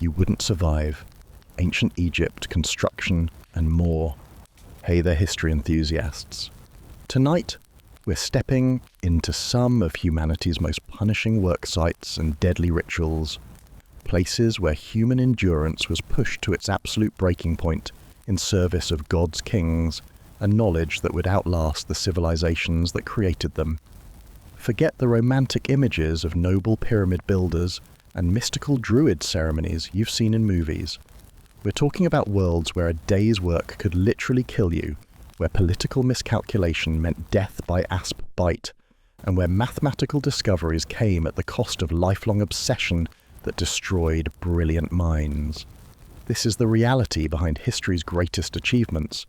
you wouldn't survive, ancient Egypt, construction, and more. Hey there, history enthusiasts. Tonight, we're stepping into some of humanity's most punishing work sites and deadly rituals, places where human endurance was pushed to its absolute breaking point in service of God's kings and knowledge that would outlast the civilizations that created them. Forget the romantic images of noble pyramid builders and mystical druid ceremonies you've seen in movies. We're talking about worlds where a day's work could literally kill you, where political miscalculation meant death by asp bite, and where mathematical discoveries came at the cost of lifelong obsession that destroyed brilliant minds. This is the reality behind history's greatest achievements.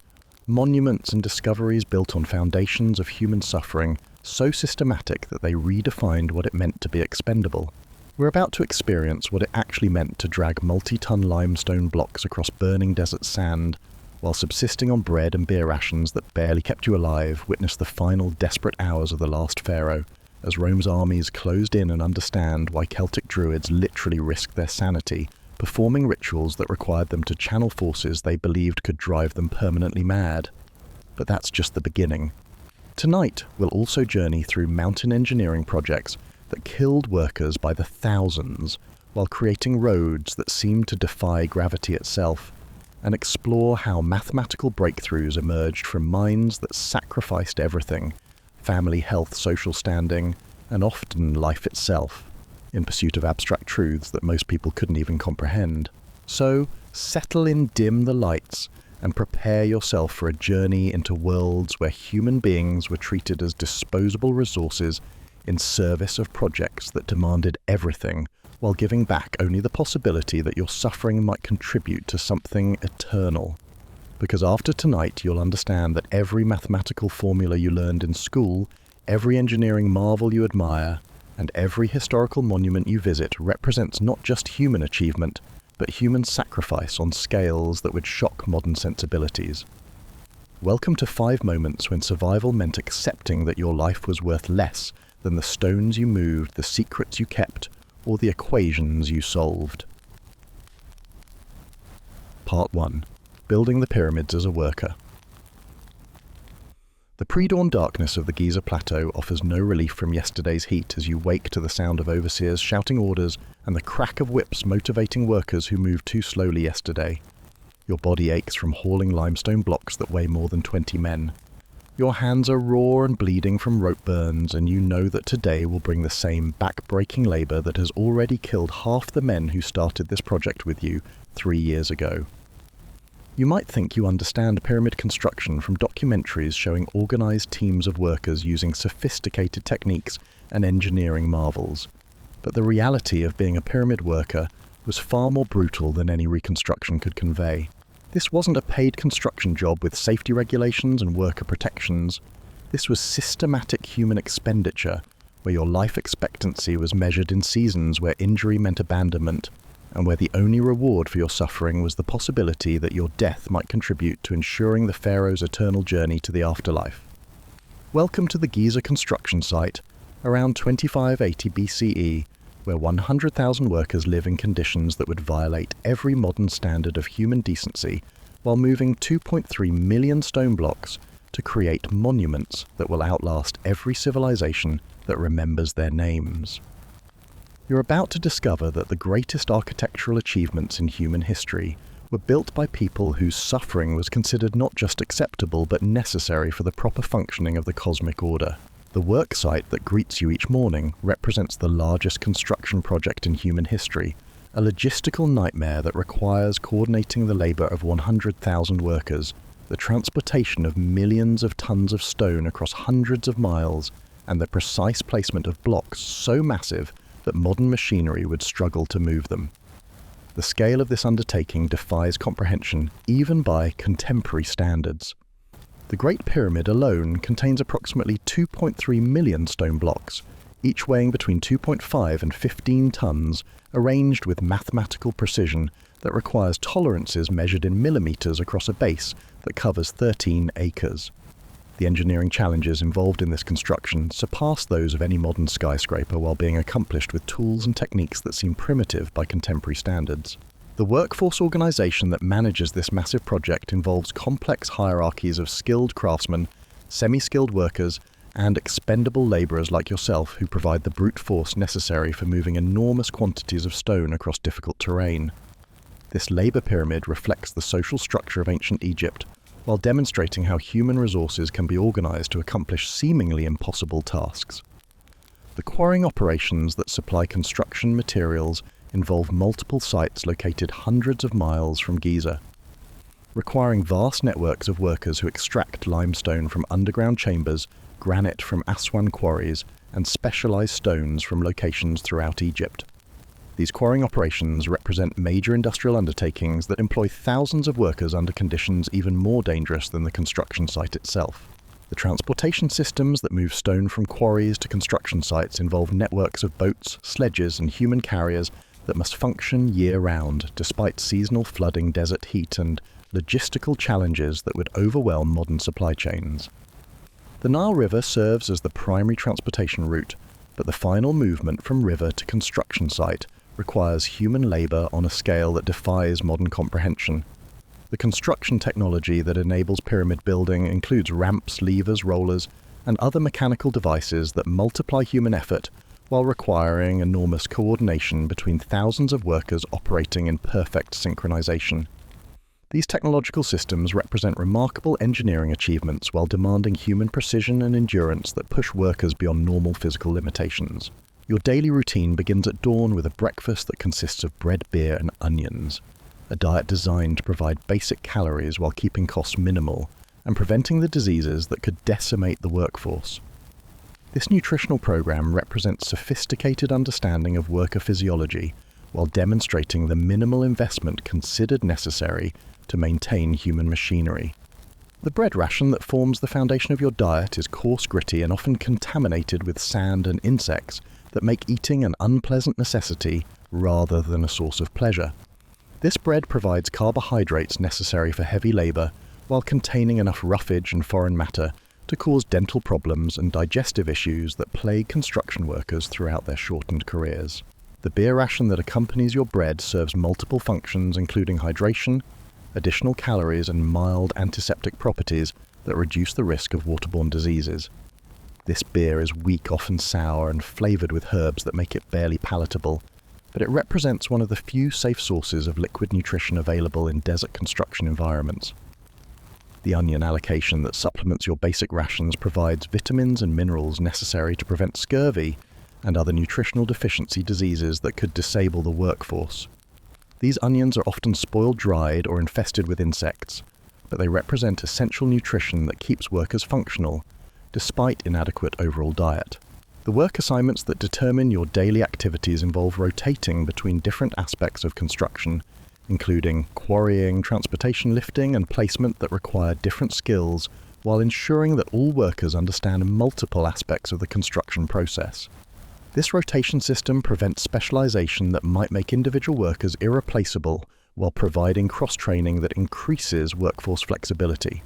Monuments and discoveries built on foundations of human suffering, so systematic that they redefined what it meant to be expendable. We're about to experience what it actually meant to drag multi-ton limestone blocks across burning desert sand, while subsisting on bread and beer rations that barely kept you alive. Witness the final desperate hours of the last pharaoh, as Rome's armies closed in and understand why Celtic druids literally risked their sanity, performing rituals that required them to channel forces they believed could drive them permanently mad. But that's just the beginning. Tonight, we'll also journey through mountain engineering projects that killed workers by the thousands, while creating roads that seemed to defy gravity itself, and explore how mathematical breakthroughs emerged from minds that sacrificed everything, family, health, social standing, and often life itself, in pursuit of abstract truths that most people couldn't even comprehend. So, settle in, dim the lights, and prepare yourself for a journey into worlds where human beings were treated as disposable resources in service of projects that demanded everything, while giving back only the possibility that your suffering might contribute to something eternal. Because after tonight, you'll understand that every mathematical formula you learned in school, every engineering marvel you admire, and every historical monument you visit represents not just human achievement, but human sacrifice on scales that would shock modern sensibilities. Welcome to 5 moments when survival meant accepting that your life was worth less than the stones you moved, the secrets you kept, or the equations you solved. Part 1. Building the pyramids as a worker. The pre-dawn darkness of the Giza Plateau offers no relief from yesterday's heat as you wake to the sound of overseers shouting orders and the crack of whips motivating workers who moved too slowly yesterday. Your body aches from hauling limestone blocks that weigh more than 20 men. Your hands are raw and bleeding from rope burns, and you know that today will bring the same back-breaking labor that has already killed half the men who started this project with you 3 years ago. You might think you understand pyramid construction from documentaries showing organized teams of workers using sophisticated techniques and engineering marvels. But the reality of being a pyramid worker was far more brutal than any reconstruction could convey. This wasn't a paid construction job with safety regulations and worker protections. This was systematic human expenditure, where your life expectancy was measured in seasons where injury meant abandonment, and where the only reward for your suffering was the possibility that your death might contribute to ensuring the pharaoh's eternal journey to the afterlife. Welcome to the Giza construction site, around 2580 BCE, where 100,000 workers live in conditions that would violate every modern standard of human decency, while moving 2.3 million stone blocks to create monuments that will outlast every civilization that remembers their names. You're about to discover that the greatest architectural achievements in human history were built by people whose suffering was considered not just acceptable but necessary for the proper functioning of the cosmic order. The work site that greets you each morning represents the largest construction project in human history, a logistical nightmare that requires coordinating the labor of 100,000 workers, the transportation of millions of tons of stone across hundreds of miles, and the precise placement of blocks so massive that modern machinery would struggle to move them. The scale of this undertaking defies comprehension even by contemporary standards. The Great Pyramid alone contains approximately 2.3 million stone blocks, each weighing between 2.5 and 15 tons, arranged with mathematical precision that requires tolerances measured in millimeters across a base that covers 13 acres. The engineering challenges involved in this construction surpass those of any modern skyscraper while being accomplished with tools and techniques that seem primitive by contemporary standards. The workforce organization that manages this massive project involves complex hierarchies of skilled craftsmen, semi-skilled workers, and expendable laborers like yourself who provide the brute force necessary for moving enormous quantities of stone across difficult terrain. This labor pyramid reflects the social structure of ancient Egypt, while demonstrating how human resources can be organized to accomplish seemingly impossible tasks. The quarrying operations that supply construction materials involve multiple sites located hundreds of miles from Giza, requiring vast networks of workers who extract limestone from underground chambers, granite from Aswan quarries, and specialized stones from locations throughout Egypt. These quarrying operations represent major industrial undertakings that employ thousands of workers under conditions even more dangerous than the construction site itself. The transportation systems that move stone from quarries to construction sites involve networks of boats, sledges, and human carriers that must function year-round, despite seasonal flooding, desert heat, and logistical challenges that would overwhelm modern supply chains. The Nile River serves as the primary transportation route, but the final movement from river to construction site requires human labor on a scale that defies modern comprehension. The construction technology that enables pyramid building includes ramps, levers, rollers, and other mechanical devices that multiply human effort while requiring enormous coordination between thousands of workers operating in perfect synchronization. These technological systems represent remarkable engineering achievements while demanding human precision and endurance that push workers beyond normal physical limitations. Your daily routine begins at dawn with a breakfast that consists of bread, beer, and onions, a diet designed to provide basic calories while keeping costs minimal and preventing the diseases that could decimate the workforce. This nutritional program represents sophisticated understanding of worker physiology while demonstrating the minimal investment considered necessary to maintain human machinery. The bread ration that forms the foundation of your diet is coarse, gritty, and often contaminated with sand and insects that make eating an unpleasant necessity rather than a source of pleasure. This bread provides carbohydrates necessary for heavy labor while containing enough roughage and foreign matter to cause dental problems and digestive issues that plague construction workers throughout their shortened careers. The beer ration that accompanies your bread serves multiple functions including hydration, additional calories, and mild antiseptic properties that reduce the risk of waterborne diseases. This beer is weak, often sour, and flavored with herbs that make it barely palatable, but it represents one of the few safe sources of liquid nutrition available in desert construction environments. The onion allocation that supplements your basic rations provides vitamins and minerals necessary to prevent scurvy and other nutritional deficiency diseases that could disable the workforce. These onions are often spoiled dried or infested with insects, but they represent essential nutrition that keeps workers functional, despite inadequate overall diet. The work assignments that determine your daily activities involve rotating between different aspects of construction, including quarrying, transportation, lifting, and placement that require different skills, while ensuring that all workers understand multiple aspects of the construction process. This rotation system prevents specialization that might make individual workers irreplaceable while providing cross-training that increases workforce flexibility.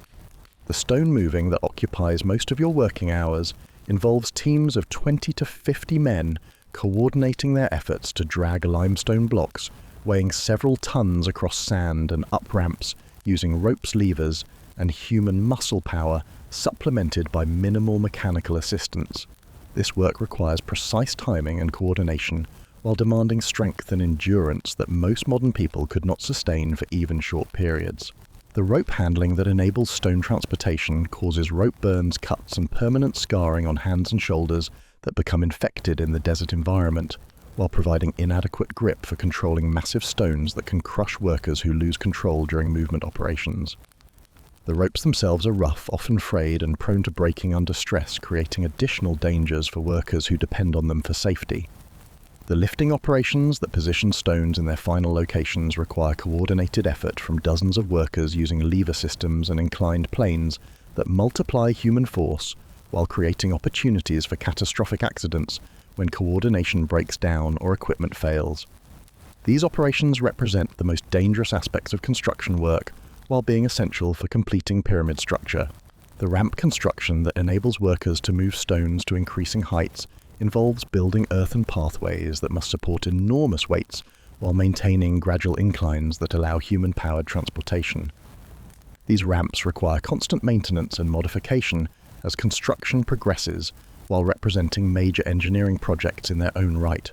The stone moving that occupies most of your working hours involves teams of 20 to 50 men coordinating their efforts to drag limestone blocks weighing several tons across sand and up ramps using ropes, levers, and human muscle power supplemented by minimal mechanical assistance. This work requires precise timing and coordination while demanding strength and endurance that most modern people could not sustain for even short periods. The rope handling that enables stone transportation causes rope burns, cuts, and permanent scarring on hands and shoulders that become infected in the desert environment, while providing inadequate grip for controlling massive stones that can crush workers who lose control during movement operations. The ropes themselves are rough, often frayed, and prone to breaking under stress, creating additional dangers for workers who depend on them for safety. The lifting operations that position stones in their final locations require coordinated effort from dozens of workers using lever systems and inclined planes that multiply human force while creating opportunities for catastrophic accidents when coordination breaks down or equipment fails. These operations represent the most dangerous aspects of construction work while being essential for completing pyramid structure. The ramp construction that enables workers to move stones to increasing heights involves building earthen pathways that must support enormous weights while maintaining gradual inclines that allow human-powered transportation. These ramps require constant maintenance and modification as construction progresses, while representing major engineering projects in their own right.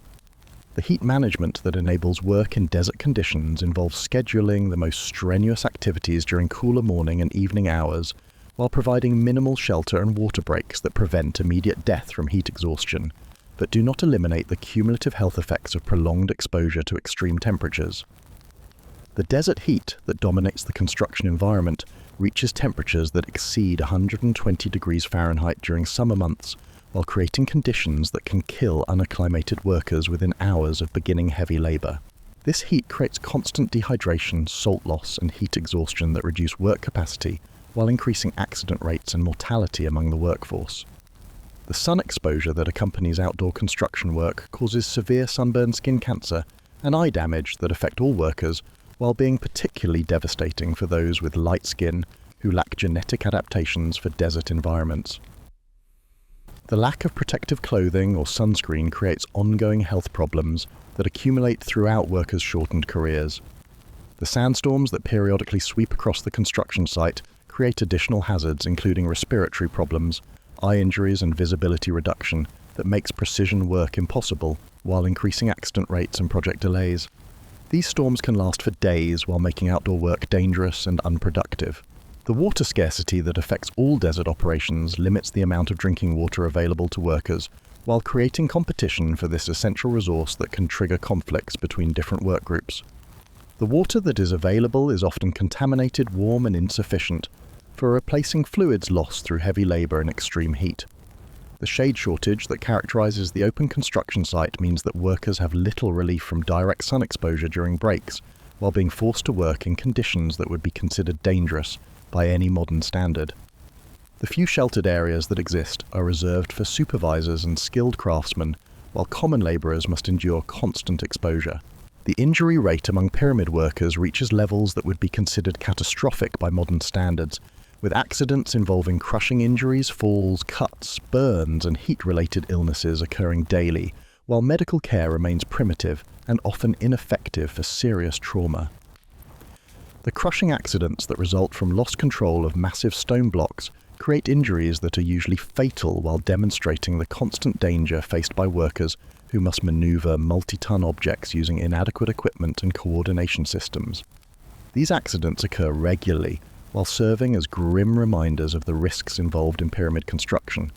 The heat management that enables work in desert conditions involves scheduling the most strenuous activities during cooler morning and evening hours, while providing minimal shelter and water breaks that prevent immediate death from heat exhaustion, but do not eliminate the cumulative health effects of prolonged exposure to extreme temperatures. The desert heat that dominates the construction environment reaches temperatures that exceed 120 degrees Fahrenheit during summer months, while creating conditions that can kill unacclimated workers within hours of beginning heavy labor. This heat creates constant dehydration, salt loss, and heat exhaustion that reduce work capacity, while increasing accident rates and mortality among the workforce. The sun exposure that accompanies outdoor construction work causes severe sunburned skin cancer and eye damage that affect all workers, while being particularly devastating for those with light skin who lack genetic adaptations for desert environments. The lack of protective clothing or sunscreen creates ongoing health problems that accumulate throughout workers' shortened careers. The sandstorms that periodically sweep across the construction site create additional hazards, including respiratory problems, eye injuries, and visibility reduction that makes precision work impossible, while increasing accident rates and project delays. These storms can last for days, while making outdoor work dangerous and unproductive. The water scarcity that affects all desert operations limits the amount of drinking water available to workers, while creating competition for this essential resource that can trigger conflicts between different work groups. The water that is available is often contaminated, warm, and insufficient for replacing fluids lost through heavy labor and extreme heat. The shade shortage that characterizes the open construction site means that workers have little relief from direct sun exposure during breaks, while being forced to work in conditions that would be considered dangerous by any modern standard. The few sheltered areas that exist are reserved for supervisors and skilled craftsmen, while common laborers must endure constant exposure. The injury rate among pyramid workers reaches levels that would be considered catastrophic by modern standards, with accidents involving crushing injuries, falls, cuts, burns, and heat-related illnesses occurring daily, while medical care remains primitive and often ineffective for serious trauma. The crushing accidents that result from lost control of massive stone blocks create injuries that are usually fatal, while demonstrating the constant danger faced by workers who must maneuver multi-ton objects using inadequate equipment and coordination systems. These accidents occur regularly, while serving as grim reminders of the risks involved in pyramid construction.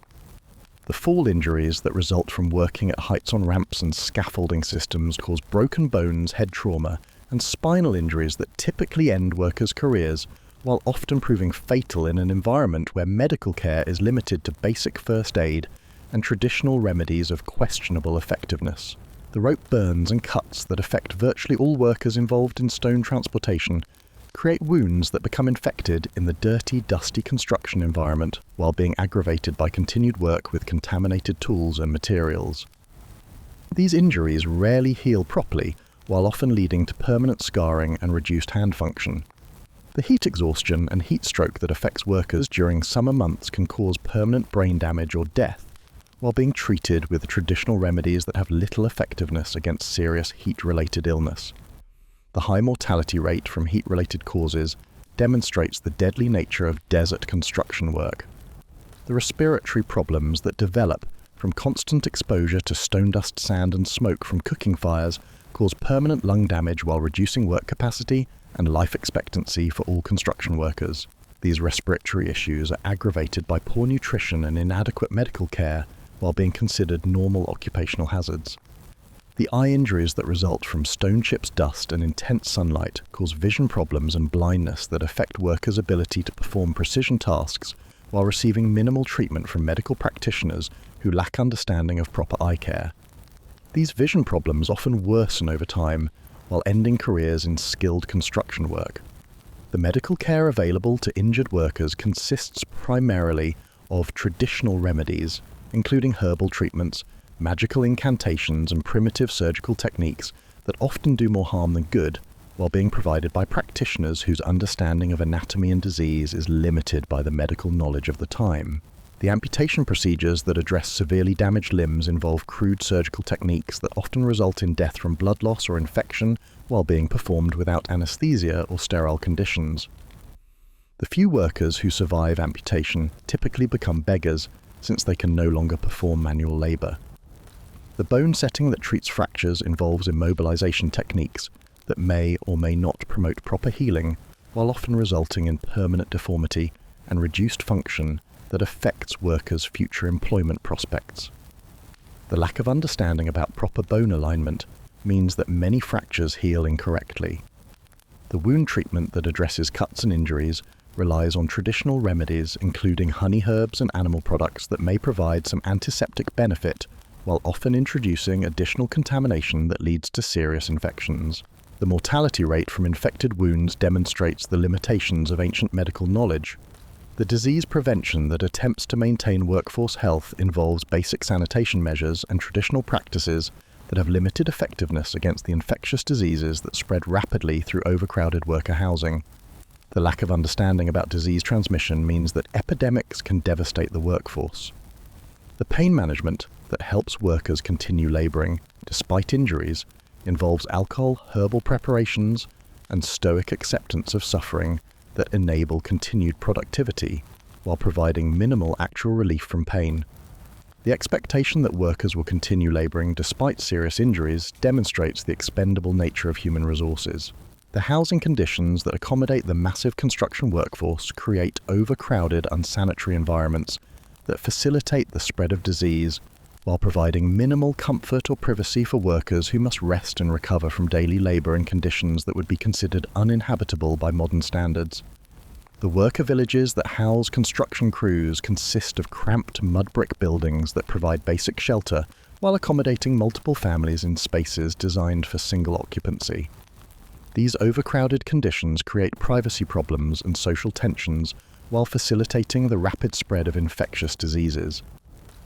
The fall injuries that result from working at heights on ramps and scaffolding systems cause broken bones, head trauma, and spinal injuries that typically end workers' careers, while often proving fatal in an environment where medical care is limited to basic first aid and traditional remedies of questionable effectiveness. The rope burns and cuts that affect virtually all workers involved in stone transportation create wounds that become infected in the dirty, dusty construction environment, while being aggravated by continued work with contaminated tools and materials. These injuries rarely heal properly, while often leading to permanent scarring and reduced hand function. The heat exhaustion and heat stroke that affects workers during summer months can cause permanent brain damage or death, while being treated with traditional remedies that have little effectiveness against serious heat-related illness. The high mortality rate from heat-related causes demonstrates the deadly nature of desert construction work. The respiratory problems that develop from constant exposure to stone dust, sand, and smoke from cooking fires cause permanent lung damage, while reducing work capacity and life expectancy for all construction workers. These respiratory issues are aggravated by poor nutrition and inadequate medical care, while being considered normal occupational hazards. The eye injuries that result from stone chips, dust, and intense sunlight cause vision problems and blindness that affect workers' ability to perform precision tasks, while receiving minimal treatment from medical practitioners who lack understanding of proper eye care. These vision problems often worsen over time, while ending careers in skilled construction work. The medical care available to injured workers consists primarily of traditional remedies, including herbal treatments, magical incantations, and primitive surgical techniques that often do more harm than good, while being provided by practitioners whose understanding of anatomy and disease is limited by the medical knowledge of the time. The amputation procedures that address severely damaged limbs involve crude surgical techniques that often result in death from blood loss or infection while being performed without anesthesia or sterile conditions. The few workers who survive amputation typically become beggars, since they can no longer perform manual labor. The bone setting that treats fractures involves immobilization techniques that may or may not promote proper healing, while often resulting in permanent deformity and reduced function that affects workers' future employment prospects. The lack of understanding about proper bone alignment means that many fractures heal incorrectly. The wound treatment that addresses cuts and injuries relies on traditional remedies, including honey herbs and animal products that may provide some antiseptic benefit, while often introducing additional contamination that leads to serious infections. The mortality rate from infected wounds demonstrates the limitations of ancient medical knowledge. The disease prevention that attempts to maintain workforce health involves basic sanitation measures and traditional practices that have limited effectiveness against the infectious diseases that spread rapidly through overcrowded worker housing. The lack of understanding about disease transmission means that epidemics can devastate the workforce. The pain management that helps workers continue laboring despite injuries involves alcohol, herbal preparations, and stoic acceptance of suffering that enable continued productivity while providing minimal actual relief from pain. The expectation that workers will continue laboring despite serious injuries demonstrates the expendable nature of human resources. The housing conditions that accommodate the massive construction workforce create overcrowded, unsanitary environments that facilitate the spread of disease while providing minimal comfort or privacy for workers who must rest and recover from daily labor in conditions that would be considered uninhabitable by modern standards. The worker villages that house construction crews consist of cramped mud brick buildings that provide basic shelter while accommodating multiple families in spaces designed for single occupancy. These overcrowded conditions create privacy problems and social tensions while facilitating the rapid spread of infectious diseases.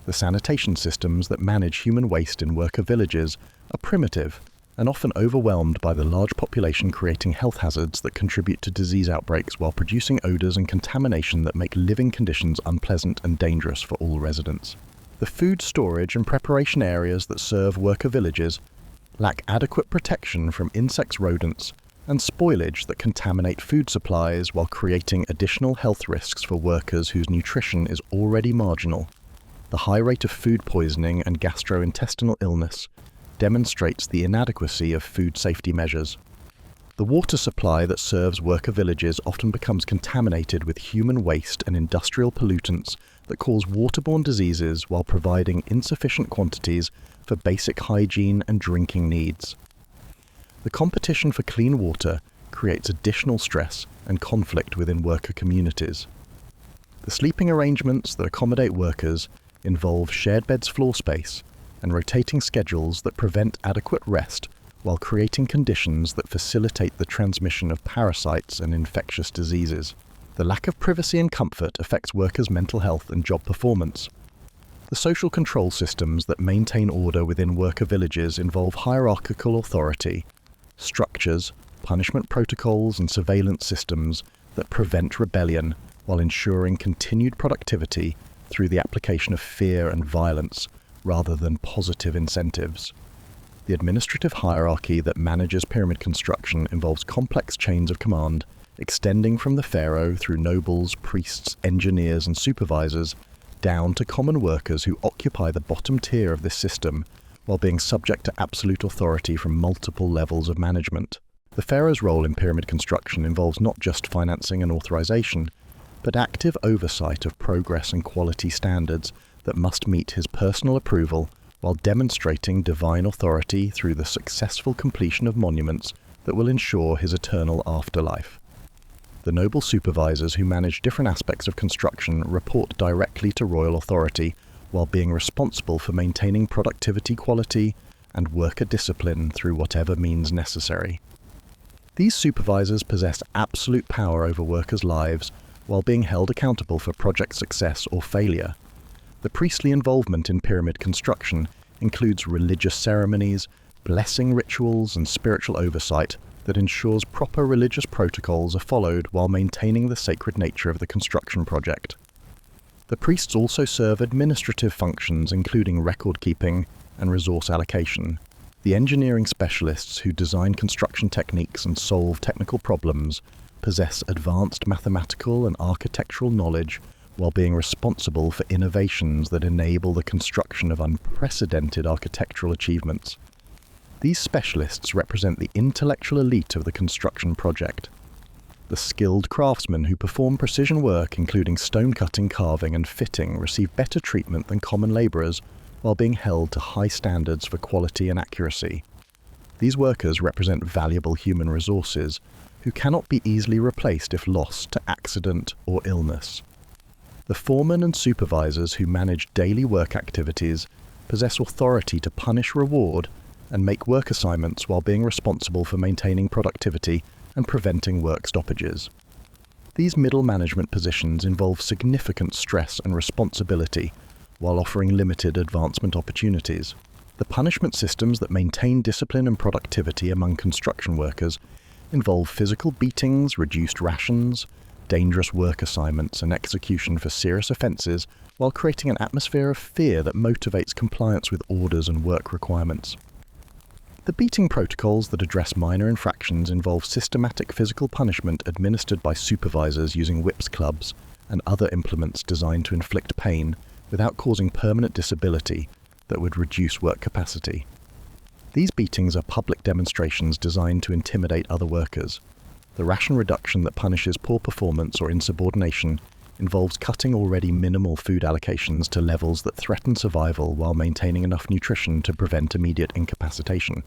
The sanitation systems that manage human waste in worker villages are primitive and often overwhelmed by the large population, creating health hazards that contribute to disease outbreaks while producing odors and contamination that make living conditions unpleasant and dangerous for all residents. The food storage and preparation areas that serve worker villages lack adequate protection from insects, rodents, and spoilage that contaminate food supplies while creating additional health risks for workers whose nutrition is already marginal. The high rate of food poisoning and gastrointestinal illness demonstrates the inadequacy of food safety measures. The water supply that serves worker villages often becomes contaminated with human waste and industrial pollutants that cause waterborne diseases while providing insufficient quantities for basic hygiene and drinking needs. The competition for clean water creates additional stress and conflict within worker communities. The sleeping arrangements that accommodate workers involve shared beds, floor space, and rotating schedules that prevent adequate rest while creating conditions that facilitate the transmission of parasites and infectious diseases. The lack of privacy and comfort affects workers' mental health and job performance. The social control systems that maintain order within worker villages involve hierarchical authority, structures, punishment protocols, and surveillance systems that prevent rebellion while ensuring continued productivity through the application of fear and violence rather than positive incentives. The administrative hierarchy that manages pyramid construction involves complex chains of command, extending from the pharaoh through nobles, priests, engineers, and supervisors, down to common workers who occupy the bottom tier of this system, while being subject to absolute authority from multiple levels of management. The pharaoh's role in pyramid construction involves not just financing and authorization, but active oversight of progress and quality standards that must meet his personal approval while demonstrating divine authority through the successful completion of monuments that will ensure his eternal afterlife. The noble supervisors who manage different aspects of construction report directly to royal authority while being responsible for maintaining productivity, quality, and worker discipline through whatever means necessary. These supervisors possess absolute power over workers' lives while being held accountable for project success or failure. The priestly involvement in pyramid construction includes religious ceremonies, blessing rituals, and spiritual oversight that ensures proper religious protocols are followed while maintaining the sacred nature of the construction project. The priests also serve administrative functions including record-keeping and resource allocation. The engineering specialists who design construction techniques and solve technical problems possess advanced mathematical and architectural knowledge while being responsible for innovations that enable the construction of unprecedented architectural achievements. These specialists represent the intellectual elite of the construction project. The skilled craftsmen who perform precision work, including stone cutting, carving, and fitting, receive better treatment than common labourers while being held to high standards for quality and accuracy. These workers represent valuable human resources who cannot be easily replaced if lost to accident or illness. The foremen and supervisors who manage daily work activities possess authority to punish, reward, and make work assignments while being responsible for maintaining productivity and preventing work stoppages. These middle management positions involve significant stress and responsibility while offering limited advancement opportunities. The punishment systems that maintain discipline and productivity among construction workers involve physical beatings, reduced rations, dangerous work assignments, and execution for serious offences, while creating an atmosphere of fear that motivates compliance with orders and work requirements. The beating protocols that address minor infractions involve systematic physical punishment administered by supervisors using whips, clubs, and other implements designed to inflict pain without causing permanent disability that would reduce work capacity. These beatings are public demonstrations designed to intimidate other workers. The ration reduction that punishes poor performance or insubordination involves cutting already minimal food allocations to levels that threaten survival while maintaining enough nutrition to prevent immediate incapacitation.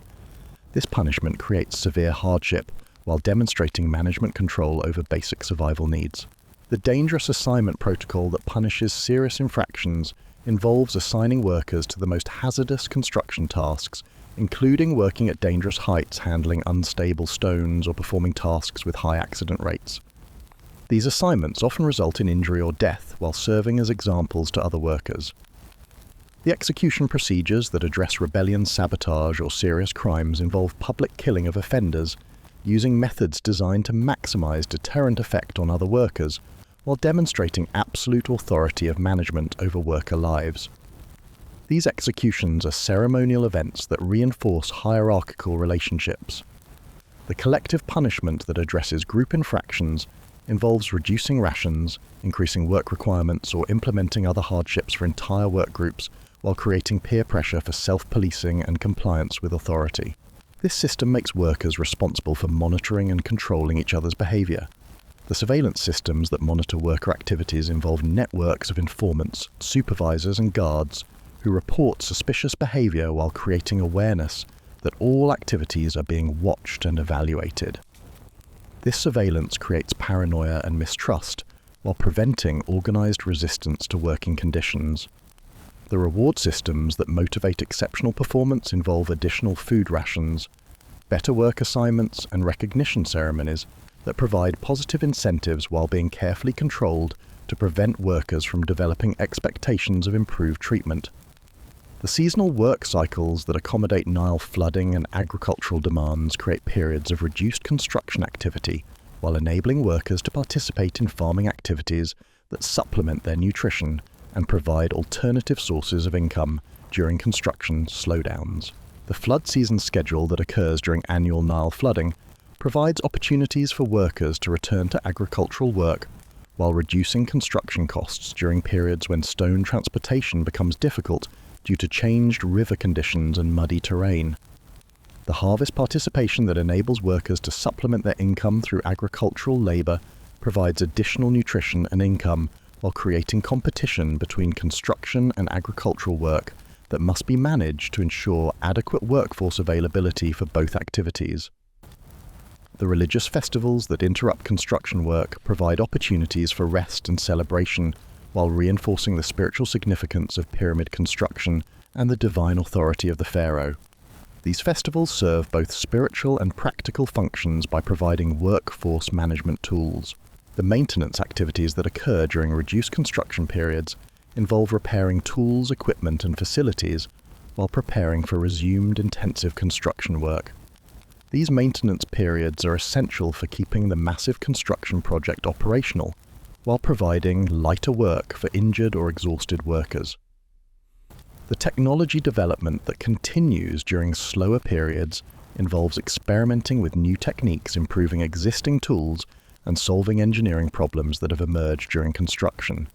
This punishment creates severe hardship while demonstrating management control over basic survival needs. The dangerous assignment protocol that punishes serious infractions involves assigning workers to the most hazardous construction tasks, including working at dangerous heights, handling unstable stones, or performing tasks with high accident rates. These assignments often result in injury or death while serving as examples to other workers. The execution procedures that address rebellion, sabotage, or serious crimes involve public killing of offenders, using methods designed to maximize deterrent effect on other workers, while demonstrating absolute authority of management over worker lives. These executions are ceremonial events that reinforce hierarchical relationships. The collective punishment that addresses group infractions involves reducing rations, increasing work requirements, or implementing other hardships for entire work groups while creating peer pressure for self-policing and compliance with authority. This system makes workers responsible for monitoring and controlling each other's behavior. The surveillance systems that monitor worker activities involve networks of informants, supervisors, and guards who report suspicious behavior while creating awareness that all activities are being watched and evaluated. This surveillance creates paranoia and mistrust while preventing organized resistance to working conditions. The reward systems that motivate exceptional performance involve additional food rations, better work assignments, and recognition ceremonies that provide positive incentives while being carefully controlled to prevent workers from developing expectations of improved treatment. The seasonal work cycles that accommodate Nile flooding and agricultural demands create periods of reduced construction activity while enabling workers to participate in farming activities that supplement their nutrition and provide alternative sources of income during construction slowdowns. The flood season schedule that occurs during annual Nile flooding provides opportunities for workers to return to agricultural work while reducing construction costs during periods when stone transportation becomes difficult due to changed river conditions and muddy terrain. The harvest participation that enables workers to supplement their income through agricultural labor provides additional nutrition and income while creating competition between construction and agricultural work that must be managed to ensure adequate workforce availability for both activities. The religious festivals that interrupt construction work provide opportunities for rest and celebration while reinforcing the spiritual significance of pyramid construction and the divine authority of the pharaoh. These festivals serve both spiritual and practical functions by providing workforce management tools. The maintenance activities that occur during reduced construction periods involve repairing tools, equipment, and facilities while preparing for resumed intensive construction work. These maintenance periods are essential for keeping the massive construction project operational while providing lighter work for injured or exhausted workers. The technology development that continues during slower periods involves experimenting with new techniques, improving existing tools, and solving engineering problems that have emerged during construction.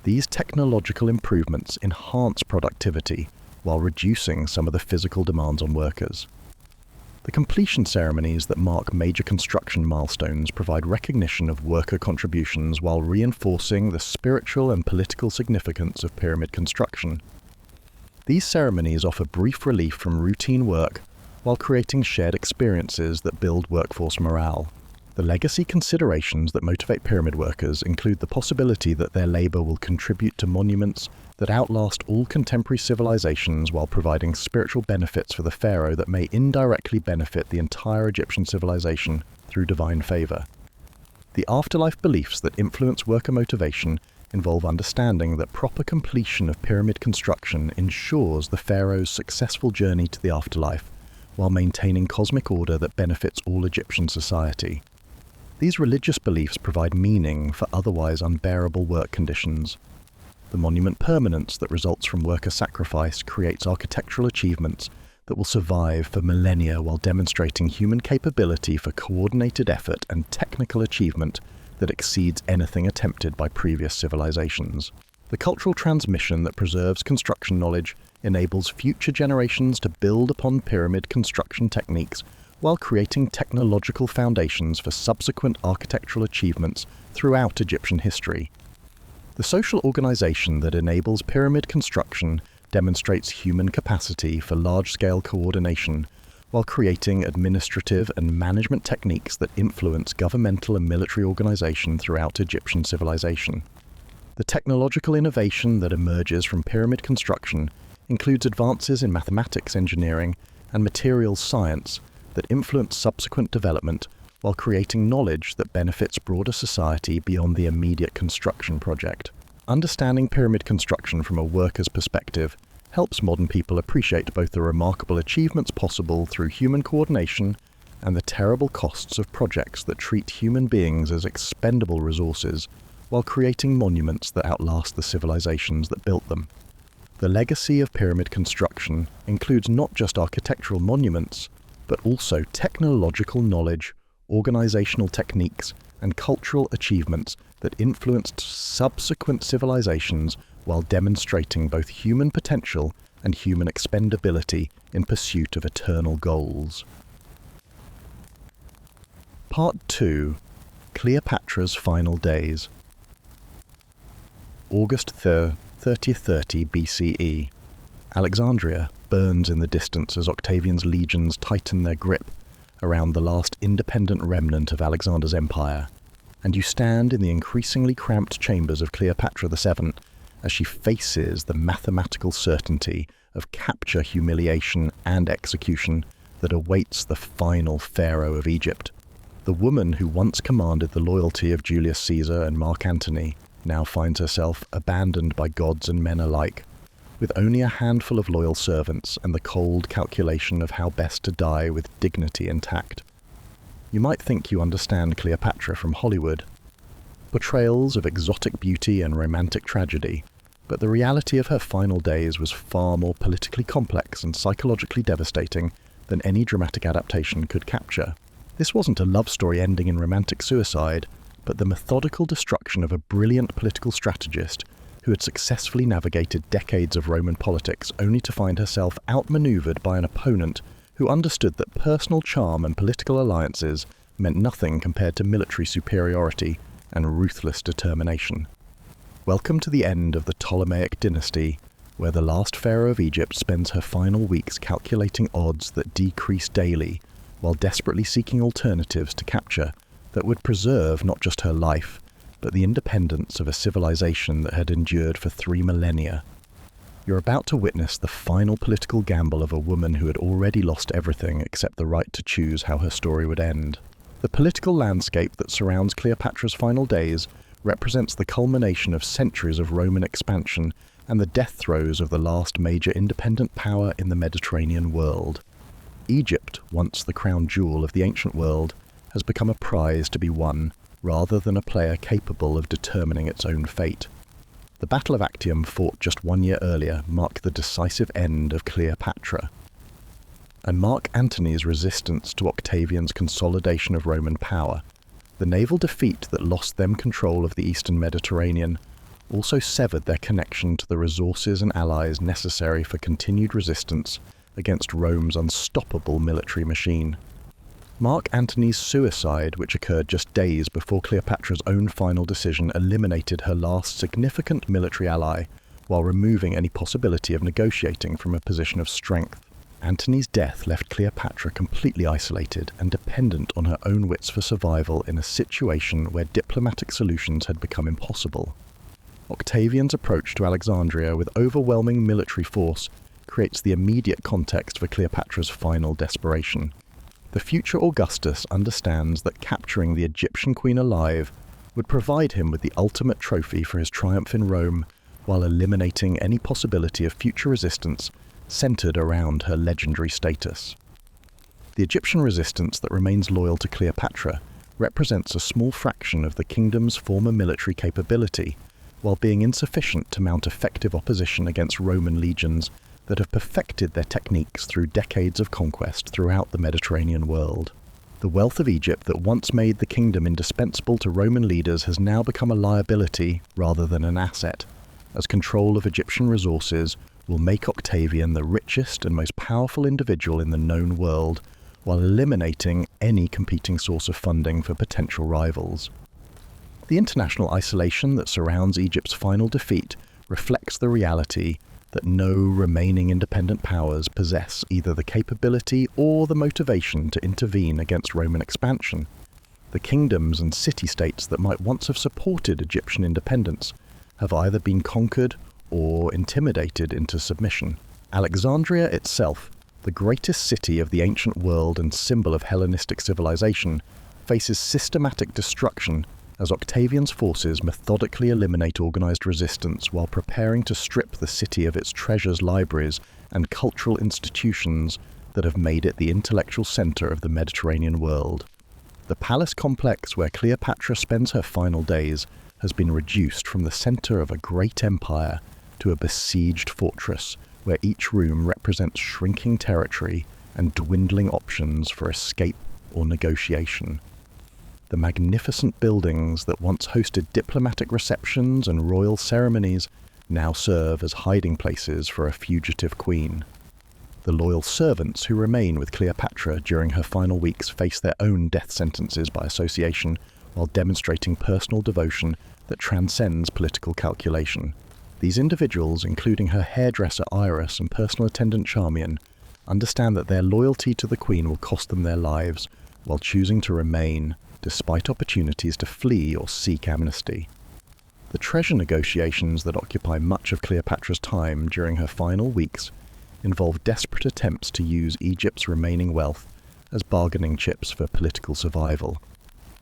These technological improvements enhance productivity while reducing some of the physical demands on workers. The completion ceremonies that mark major construction milestones provide recognition of worker contributions while reinforcing the spiritual and political significance of pyramid construction. These ceremonies offer brief relief from routine work while creating shared experiences that build workforce morale. The legacy considerations that motivate pyramid workers include the possibility that their labor will contribute to monuments that outlast all contemporary civilizations while providing spiritual benefits for the pharaoh that may indirectly benefit the entire Egyptian civilization through divine favor. The afterlife beliefs that influence worker motivation involve understanding that proper completion of pyramid construction ensures the pharaoh's successful journey to the afterlife while maintaining cosmic order that benefits all Egyptian society. These religious beliefs provide meaning for otherwise unbearable work conditions. The monument permanence that results from worker sacrifice creates architectural achievements that will survive for millennia while demonstrating human capability for coordinated effort and technical achievement that exceeds anything attempted by previous civilizations. The cultural transmission that preserves construction knowledge enables future generations to build upon pyramid construction techniques while creating technological foundations for subsequent architectural achievements throughout Egyptian history. The social organization that enables pyramid construction demonstrates human capacity for large-scale coordination while creating administrative and management techniques that influence governmental and military organization throughout Egyptian civilization. The technological innovation that emerges from pyramid construction includes advances in mathematics, engineering, and materials science that influence subsequent development while creating knowledge that benefits broader society beyond the immediate construction project. Understanding pyramid construction from a worker's perspective helps modern people appreciate both the remarkable achievements possible through human coordination and the terrible costs of projects that treat human beings as expendable resources while creating monuments that outlast the civilizations that built them. The legacy of pyramid construction includes not just architectural monuments, but also technological knowledge, organizational techniques, and cultural achievements that influenced subsequent civilizations while demonstrating both human potential and human expendability in pursuit of eternal goals. Part 2. Cleopatra's Final Days. August 3030 BCE. Alexandria burns in the distance as Octavian's legions tighten their grip around the last independent remnant of Alexander's empire, and you stand in the increasingly cramped chambers of Cleopatra VII as she faces the mathematical certainty of capture, humiliation, and execution that awaits the final pharaoh of Egypt. The woman who once commanded the loyalty of Julius Caesar and Mark Antony now finds herself abandoned by gods and men alike, with only a handful of loyal servants and the cold calculation of how best to die with dignity intact. You might think you understand Cleopatra from Hollywood. Portrayals of exotic beauty and romantic tragedy, but the reality of her final days was far more politically complex and psychologically devastating than any dramatic adaptation could capture. This wasn't a love story ending in romantic suicide, but the methodical destruction of a brilliant political strategist who had successfully navigated decades of Roman politics only to find herself outmaneuvered by an opponent who understood that personal charm and political alliances meant nothing compared to military superiority and ruthless determination. Welcome to the end of the Ptolemaic dynasty, where the last pharaoh of Egypt spends her final weeks calculating odds that decrease daily, while desperately seeking alternatives to capture that would preserve not just her life, but the independence of a civilization that had endured for 3 millennia. You're about to witness the final political gamble of a woman who had already lost everything except the right to choose how her story would end. The political landscape that surrounds Cleopatra's final days represents the culmination of centuries of Roman expansion and the death throes of the last major independent power in the Mediterranean world. Egypt, once the crown jewel of the ancient world, has become a prize to be won rather than a player capable of determining its own fate. The Battle of Actium, fought just 1 year earlier, marked the decisive end of Cleopatra, and Mark Antony's resistance to Octavian's consolidation of Roman power. The naval defeat that lost them control of the eastern Mediterranean also severed their connection to the resources and allies necessary for continued resistance against Rome's unstoppable military machine. Mark Antony's suicide, which occurred just days before Cleopatra's own final decision, eliminated her last significant military ally while removing any possibility of negotiating from a position of strength. Antony's death left Cleopatra completely isolated and dependent on her own wits for survival in a situation where diplomatic solutions had become impossible. Octavian's approach to Alexandria with overwhelming military force creates the immediate context for Cleopatra's final desperation. The future Augustus understands that capturing the Egyptian queen alive would provide him with the ultimate trophy for his triumph in Rome, while eliminating any possibility of future resistance centered around her legendary status. The Egyptian resistance that remains loyal to Cleopatra represents a small fraction of the kingdom's former military capability, while being insufficient to mount effective opposition against Roman legions that have perfected their techniques through decades of conquest throughout the Mediterranean world. The wealth of Egypt that once made the kingdom indispensable to Roman leaders has now become a liability rather than an asset, as control of Egyptian resources will make Octavian the richest and most powerful individual in the known world, while eliminating any competing source of funding for potential rivals. The international isolation that surrounds Egypt's final defeat reflects the reality that no remaining independent powers possess either the capability or the motivation to intervene against Roman expansion. The kingdoms and city-states that might once have supported Egyptian independence have either been conquered or intimidated into submission. Alexandria itself, the greatest city of the ancient world and symbol of Hellenistic civilization, faces systematic destruction as Octavian's forces methodically eliminate organized resistance while preparing to strip the city of its treasures, libraries, and cultural institutions that have made it the intellectual center of the Mediterranean world. The palace complex where Cleopatra spends her final days has been reduced from the center of a great empire to a besieged fortress where each room represents shrinking territory and dwindling options for escape or negotiation. The magnificent buildings that once hosted diplomatic receptions and royal ceremonies now serve as hiding places for a fugitive queen. The loyal servants who remain with Cleopatra during her final weeks face their own death sentences by association while demonstrating personal devotion that transcends political calculation. These individuals, including her hairdresser Iris and personal attendant Charmian, understand that their loyalty to the queen will cost them their lives while choosing to remain, despite opportunities to flee or seek amnesty. The treasure negotiations that occupy much of Cleopatra's time during her final weeks involve desperate attempts to use Egypt's remaining wealth as bargaining chips for political survival.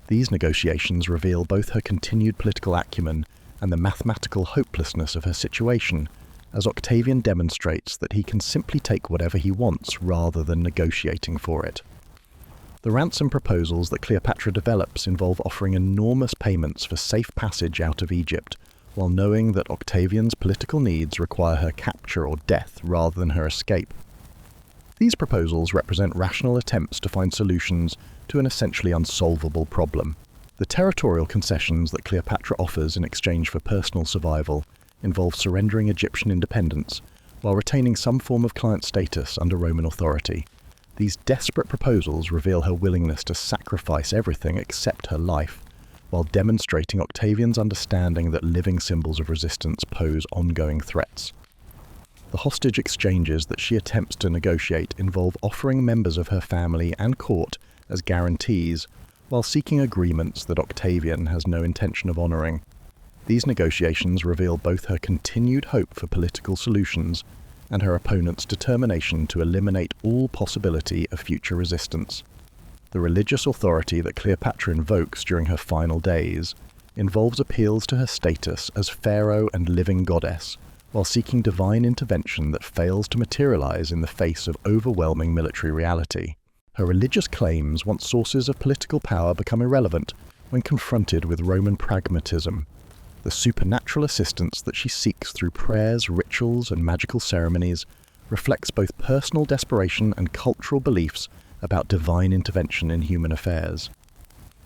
These negotiations reveal both her continued political acumen and the mathematical hopelessness of her situation, as Octavian demonstrates that he can simply take whatever he wants rather than negotiating for it. The ransom proposals that Cleopatra develops involve offering enormous payments for safe passage out of Egypt, while knowing that Octavian's political needs require her capture or death rather than her escape. These proposals represent rational attempts to find solutions to an essentially unsolvable problem. The territorial concessions that Cleopatra offers in exchange for personal survival involve surrendering Egyptian independence while retaining some form of client status under Roman authority. These desperate proposals reveal her willingness to sacrifice everything except her life, while demonstrating Octavian's understanding that living symbols of resistance pose ongoing threats. The hostage exchanges that she attempts to negotiate involve offering members of her family and court as guarantees, while seeking agreements that Octavian has no intention of honoring. These negotiations reveal both her continued hope for political solutions and her opponent's determination to eliminate all possibility of future resistance. The religious authority that Cleopatra invokes during her final days involves appeals to her status as pharaoh and living goddess, while seeking divine intervention that fails to materialize in the face of overwhelming military reality. Her religious claims, once sources of political power, become irrelevant when confronted with Roman pragmatism. The supernatural assistance that she seeks through prayers, rituals, and magical ceremonies reflects both personal desperation and cultural beliefs about divine intervention in human affairs.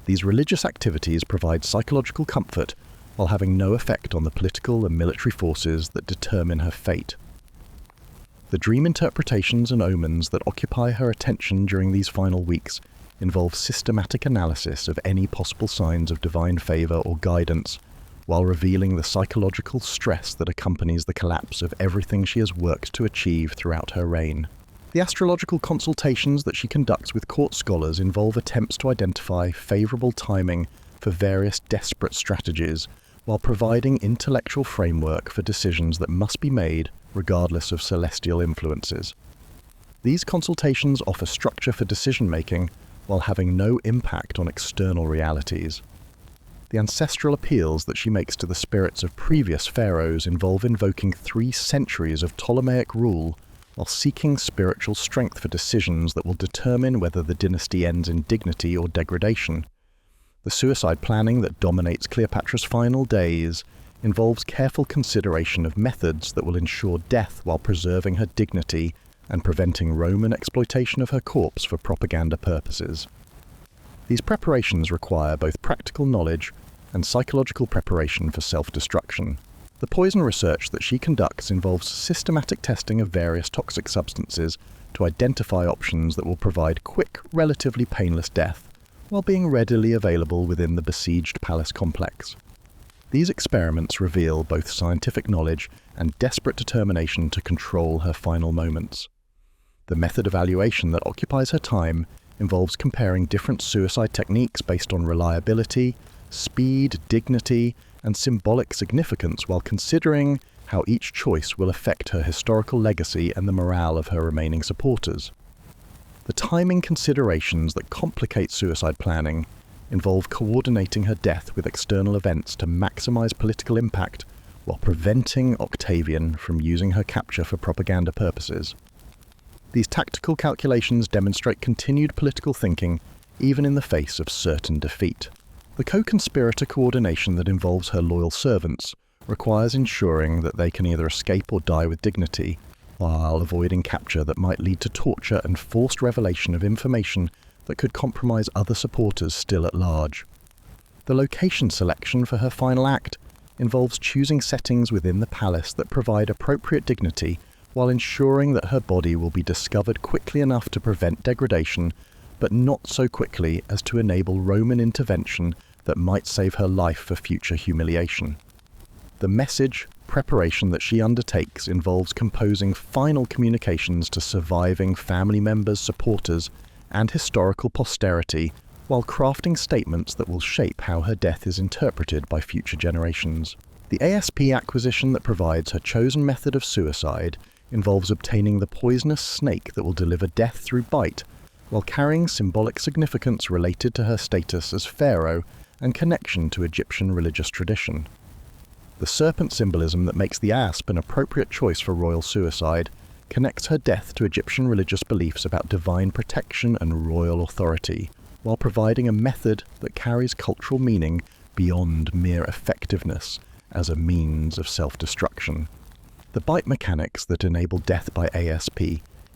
These religious activities provide psychological comfort while having no effect on the political and military forces that determine her fate. The dream interpretations and omens that occupy her attention during these final weeks involve systematic analysis of any possible signs of divine favor or guidance, while revealing the psychological stress that accompanies the collapse of everything she has worked to achieve throughout her reign. The astrological consultations that she conducts with court scholars involve attempts to identify favorable timing for various desperate strategies, while providing intellectual framework for decisions that must be made regardless of celestial influences. These consultations offer structure for decision-making while having no impact on external realities. The ancestral appeals that she makes to the spirits of previous pharaohs involve invoking 3 centuries of Ptolemaic rule while seeking spiritual strength for decisions that will determine whether the dynasty ends in dignity or degradation. The suicide planning that dominates Cleopatra's final days involves careful consideration of methods that will ensure death while preserving her dignity and preventing Roman exploitation of her corpse for propaganda purposes. These preparations require both practical knowledge and psychological preparation for self-destruction. The poison research that she conducts involves systematic testing of various toxic substances to identify options that will provide quick, relatively painless death, while being readily available within the besieged palace complex. These experiments reveal both scientific knowledge and desperate determination to control her final moments. The method evaluation that occupies her time involves comparing different suicide techniques based on reliability, speed, dignity, and symbolic significance, while considering how each choice will affect her historical legacy and the morale of her remaining supporters. The timing considerations that complicate suicide planning involve coordinating her death with external events to maximize political impact while preventing Octavian from using her capture for propaganda purposes. These tactical calculations demonstrate continued political thinking even in the face of certain defeat. The co-conspirator coordination that involves her loyal servants requires ensuring that they can either escape or die with dignity, while avoiding capture that might lead to torture and forced revelation of information that could compromise other supporters still at large. The location selection for her final act involves choosing settings within the palace that provide appropriate dignity while ensuring that her body will be discovered quickly enough to prevent degradation, but not so quickly as to enable Roman intervention that might save her life for future humiliation. The message preparation that she undertakes involves composing final communications to surviving family members, supporters, and historical posterity, while crafting statements that will shape how her death is interpreted by future generations. The ASP acquisition that provides her chosen method of suicide involves obtaining the poisonous snake that will deliver death through bite, while carrying symbolic significance related to her status as pharaoh and connection to Egyptian religious tradition. The serpent symbolism that makes the asp an appropriate choice for royal suicide connects her death to Egyptian religious beliefs about divine protection and royal authority, while providing a method that carries cultural meaning beyond mere effectiveness as a means of self-destruction. The bite mechanics that enable death by ASP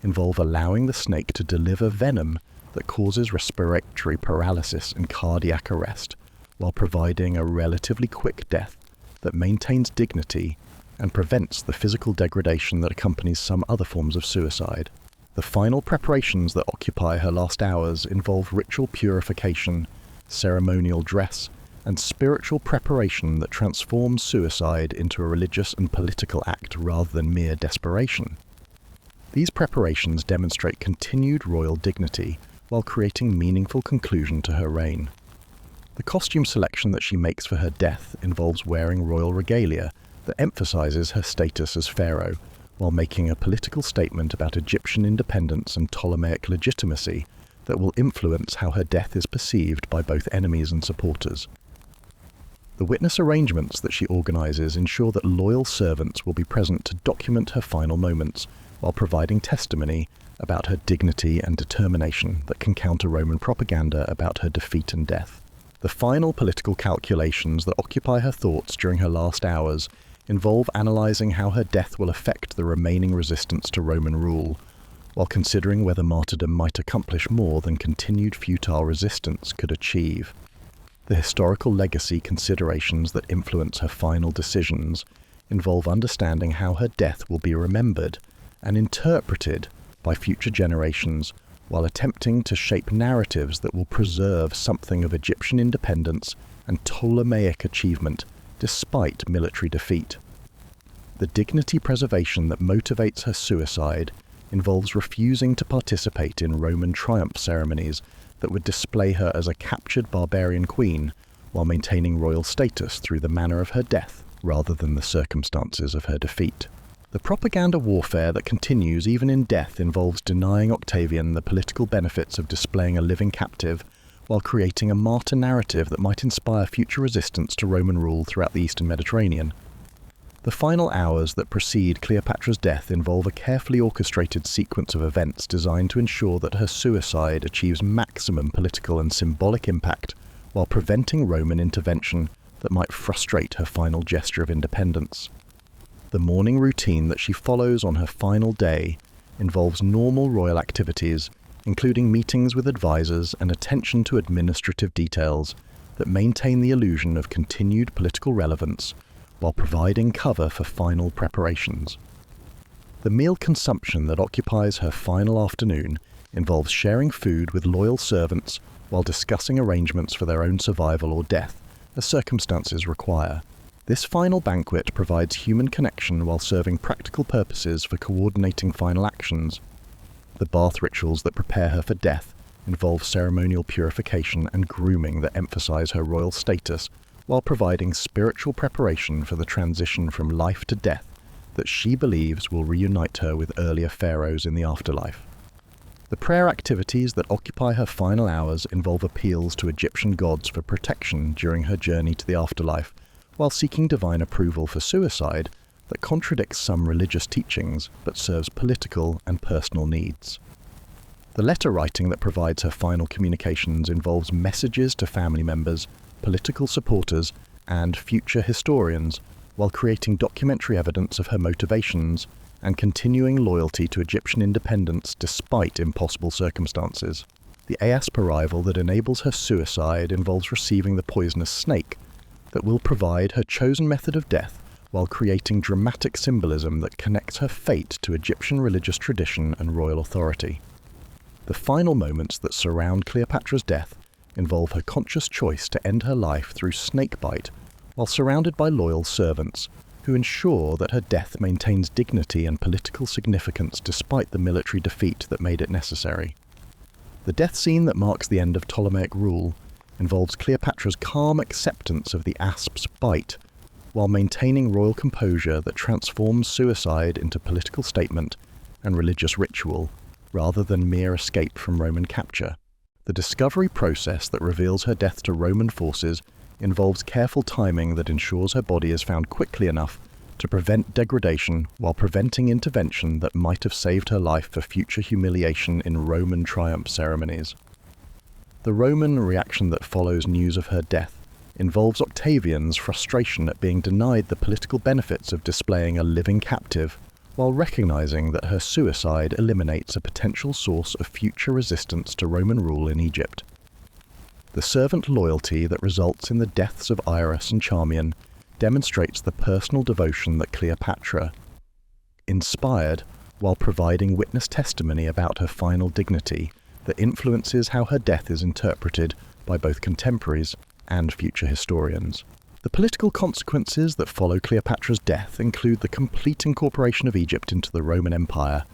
involve allowing the snake to deliver venom that causes respiratory paralysis and cardiac arrest, while providing a relatively quick death that maintains dignity and prevents the physical degradation that accompanies some other forms of suicide. The final preparations that occupy her last hours involve ritual purification, ceremonial dress, and spiritual preparation that transforms suicide into a religious and political act rather than mere desperation. These preparations demonstrate continued royal dignity while creating meaningful conclusion to her reign. The costume selection that she makes for her death involves wearing royal regalia that emphasizes her status as pharaoh, while making a political statement about Egyptian independence and Ptolemaic legitimacy that will influence how her death is perceived by both enemies and supporters. The witness arrangements that she organizes ensure that loyal servants will be present to document her final moments, while providing testimony about her dignity and determination that can counter Roman propaganda about her defeat and death. The final political calculations that occupy her thoughts during her last hours involve analysing how her death will affect the remaining resistance to Roman rule, while considering whether martyrdom might accomplish more than continued futile resistance could achieve. The historical legacy considerations that influence her final decisions involve understanding how her death will be remembered and interpreted by future generations, while attempting to shape narratives that will preserve something of Egyptian independence and Ptolemaic achievement despite military defeat. The dignity preservation that motivates her suicide involves refusing to participate in Roman triumph ceremonies that would display her as a captured barbarian queen while maintaining royal status through the manner of her death rather than the circumstances of her defeat. The propaganda warfare that continues even in death involves denying Octavian the political benefits of displaying a living captive while creating a martyr narrative that might inspire future resistance to Roman rule throughout the Eastern Mediterranean. The final hours that precede Cleopatra's death involve a carefully orchestrated sequence of events designed to ensure that her suicide achieves maximum political and symbolic impact while preventing Roman intervention that might frustrate her final gesture of independence. The morning routine that she follows on her final day involves normal royal activities, including meetings with advisors and attention to administrative details that maintain the illusion of continued political relevance while providing cover for final preparations. The meal consumption that occupies her final afternoon involves sharing food with loyal servants while discussing arrangements for their own survival or death, as circumstances require. This final banquet provides human connection while serving practical purposes for coordinating final actions. The bath rituals that prepare her for death involve ceremonial purification and grooming that emphasize her royal status, while providing spiritual preparation for the transition from life to death that she believes will reunite her with earlier pharaohs in the afterlife. The prayer activities that occupy her final hours involve appeals to Egyptian gods for protection during her journey to the afterlife, while seeking divine approval for suicide that contradicts some religious teachings but serves political and personal needs. The letter writing that provides her final communications involves messages to family members, political supporters, and future historians, while creating documentary evidence of her motivations and continuing loyalty to Egyptian independence despite impossible circumstances. The ASP arrival that enables her suicide involves receiving the poisonous snake that will provide her chosen method of death while creating dramatic symbolism that connects her fate to Egyptian religious tradition and royal authority. The final moments that surround Cleopatra's death involve her conscious choice to end her life through snakebite while surrounded by loyal servants who ensure that her death maintains dignity and political significance despite the military defeat that made it necessary. The death scene that marks the end of Ptolemaic rule involves Cleopatra's calm acceptance of the asp's bite while maintaining royal composure that transforms suicide into political statement and religious ritual rather than mere escape from Roman capture. The discovery process that reveals her death to Roman forces involves careful timing that ensures her body is found quickly enough to prevent degradation while preventing intervention that might have saved her life for future humiliation in Roman triumph ceremonies. The Roman reaction that follows news of her death involves Octavian's frustration at being denied the political benefits of displaying a living captive, while recognizing that her suicide eliminates a potential source of future resistance to Roman rule in Egypt. The servant loyalty that results in the deaths of Iris and Charmian demonstrates the personal devotion that Cleopatra inspired while providing witness testimony about her final dignity that influences how her death is interpreted by both contemporaries and future historians. The political consequences that follow Cleopatra's death include the complete incorporation of Egypt into the Roman Empire,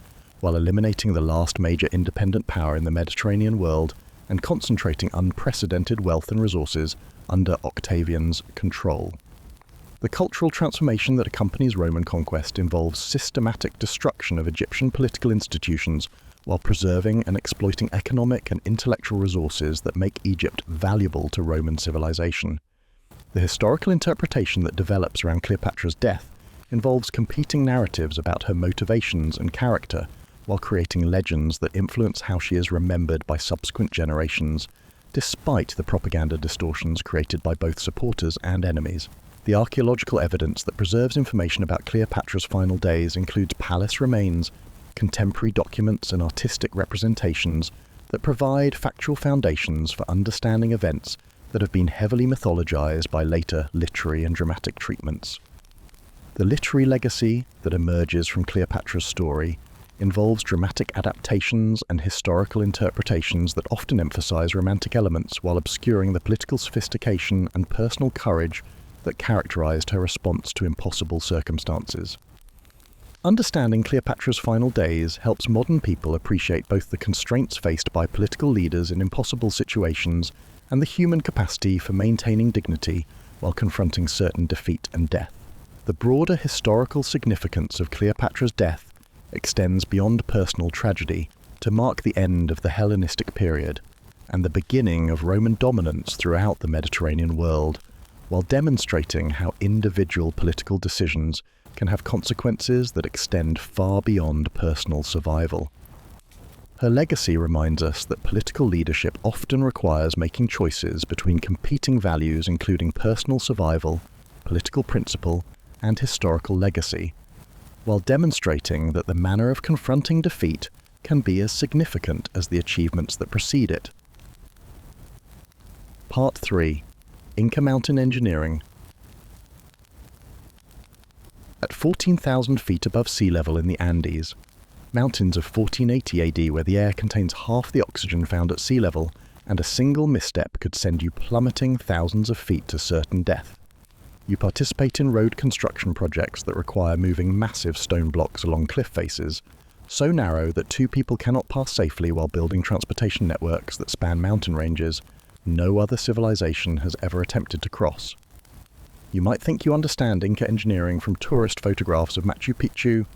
while eliminating the last major independent power in the Mediterranean world and concentrating unprecedented wealth and resources under Octavian's control. The cultural transformation that accompanies Roman conquest involves systematic destruction of Egyptian political institutions while preserving and exploiting economic and intellectual resources that make Egypt valuable to Roman civilization. The historical interpretation that develops around Cleopatra's death involves competing narratives about her motivations and character, while creating legends that influence how she is remembered by subsequent generations, despite the propaganda distortions created by both supporters and enemies. The archaeological evidence that preserves information about Cleopatra's final days includes palace remains, contemporary documents and artistic representations that provide factual foundations for understanding events that have been heavily mythologized by later literary and dramatic treatments. The literary legacy that emerges from Cleopatra's story involves dramatic adaptations and historical interpretations that often emphasize romantic elements while obscuring the political sophistication and personal courage that characterized her response to impossible circumstances. Understanding Cleopatra's final days helps modern people appreciate both the constraints faced by political leaders in impossible situations and the human capacity for maintaining dignity while confronting certain defeat and death. The broader historical significance of Cleopatra's death extends beyond personal tragedy to mark the end of the Hellenistic period and the beginning of Roman dominance throughout the Mediterranean world, while demonstrating how individual political decisions can have consequences that extend far beyond personal survival. Her legacy reminds us that political leadership often requires making choices between competing values including personal survival, political principle, and historical legacy, while demonstrating that the manner of confronting defeat can be as significant as the achievements that precede it. Part 3. Inca Mountain Engineering. At 14,000 feet above sea level in the Andes, mountains of 1480 AD where the air contains half the oxygen found at sea level, and a single misstep could send you plummeting thousands of feet to certain death. You participate in road construction projects that require moving massive stone blocks along cliff faces, so narrow that two people cannot pass safely while building transportation networks that span mountain ranges no other civilization has ever attempted to cross. You might think you understand Inca engineering from tourist photographs of Machu Picchu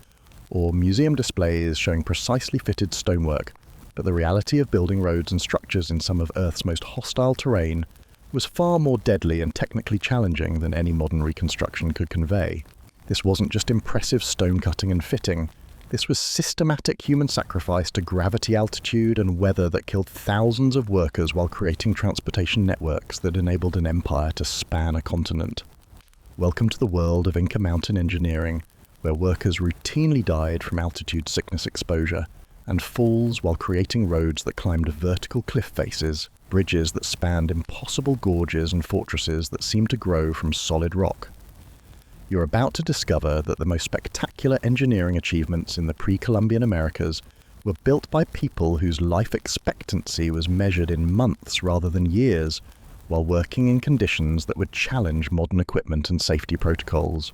or museum displays showing precisely fitted stonework, but the reality of building roads and structures in some of Earth's most hostile terrain was far more deadly and technically challenging than any modern reconstruction could convey. This wasn't just impressive stone cutting and fitting, this was systematic human sacrifice to gravity, altitude, and weather that killed thousands of workers while creating transportation networks that enabled an empire to span a continent. Welcome to the world of Inca Mountain Engineering, where workers routinely died from altitude sickness exposure and falls while creating roads that climbed vertical cliff faces, bridges that spanned impossible gorges and fortresses that seemed to grow from solid rock. You're about to discover that the most spectacular engineering achievements in the pre-Columbian Americas were built by people whose life expectancy was measured in months rather than years, while working in conditions that would challenge modern equipment and safety protocols.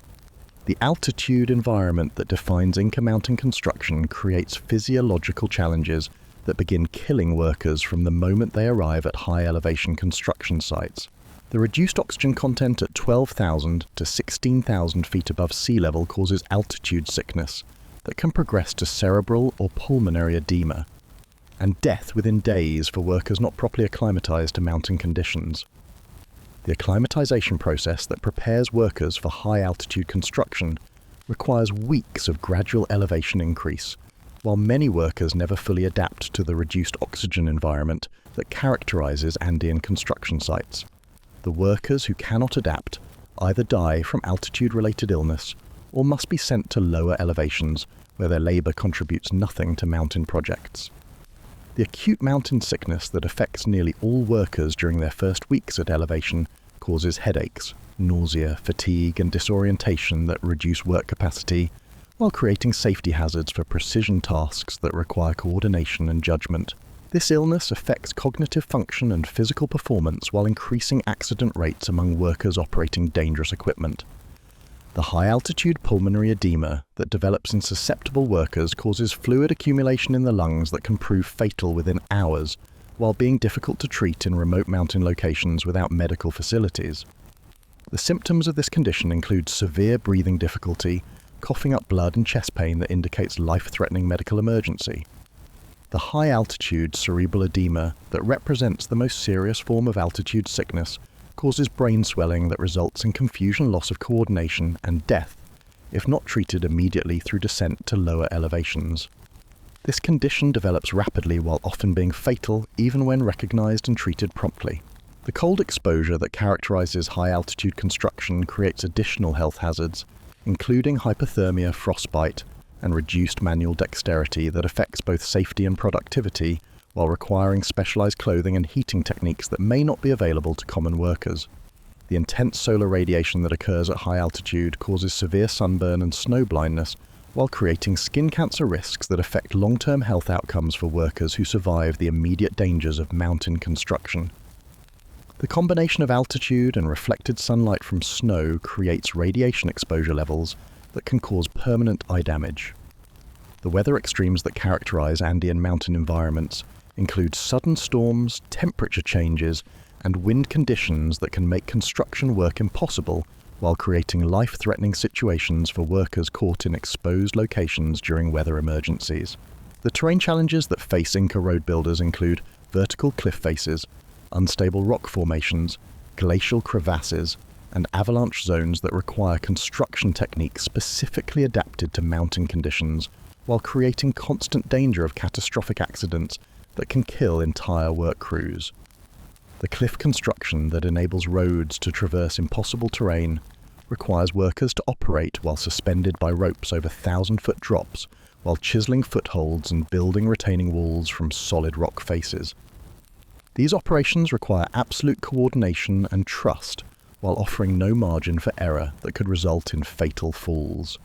The altitude environment that defines Inca mountain construction creates physiological challenges that begin killing workers from the moment they arrive at high-elevation construction sites. The reduced oxygen content at 12,000 to 16,000 feet above sea level causes altitude sickness that can progress to cerebral or pulmonary edema, and death within days for workers not properly acclimatized to mountain conditions. The acclimatization process that prepares workers for high-altitude construction requires weeks of gradual elevation increase, while many workers never fully adapt to the reduced oxygen environment that characterizes Andean construction sites. The workers who cannot adapt either die from altitude-related illness or must be sent to lower elevations where their labor contributes nothing to mountain projects. The acute mountain sickness that affects nearly all workers during their first weeks at elevation causes headaches, nausea, fatigue, and disorientation that reduce work capacity, while creating safety hazards for precision tasks that require coordination and judgment. This illness affects cognitive function and physical performance while increasing accident rates among workers operating dangerous equipment. The high-altitude pulmonary edema that develops in susceptible workers causes fluid accumulation in the lungs that can prove fatal within hours, while being difficult to treat in remote mountain locations without medical facilities. The symptoms of this condition include severe breathing difficulty, coughing up blood, and chest pain that indicates life-threatening medical emergency. The high-altitude cerebral edema that represents the most serious form of altitude sickness causes brain swelling that results in confusion, loss of coordination, and death, if not treated immediately through descent to lower elevations. This condition develops rapidly while often being fatal even when recognized and treated promptly. The cold exposure that characterizes high-altitude construction creates additional health hazards, including hypothermia, frostbite, and reduced manual dexterity that affects both safety and productivity while requiring specialized clothing and heating techniques that may not be available to common workers. The intense solar radiation that occurs at high altitude causes severe sunburn and snow blindness, while creating skin cancer risks that affect long-term health outcomes for workers who survive the immediate dangers of mountain construction. The combination of altitude and reflected sunlight from snow creates radiation exposure levels that can cause permanent eye damage. The weather extremes that characterize Andean mountain environments include sudden storms, temperature changes, and wind conditions that can make construction work impossible while creating life-threatening situations for workers caught in exposed locations during weather emergencies. The terrain challenges that face Inca road builders include vertical cliff faces, unstable rock formations, glacial crevasses, and avalanche zones that require construction techniques specifically adapted to mountain conditions, while creating constant danger of catastrophic accidents that can kill entire work crews. The cliff construction that enables roads to traverse impossible terrain requires workers to operate while suspended by ropes over 1,000-foot drops, while chiseling footholds and building retaining walls from solid rock faces. These operations require absolute coordination and trust, while offering no margin for error that could result in fatal falls.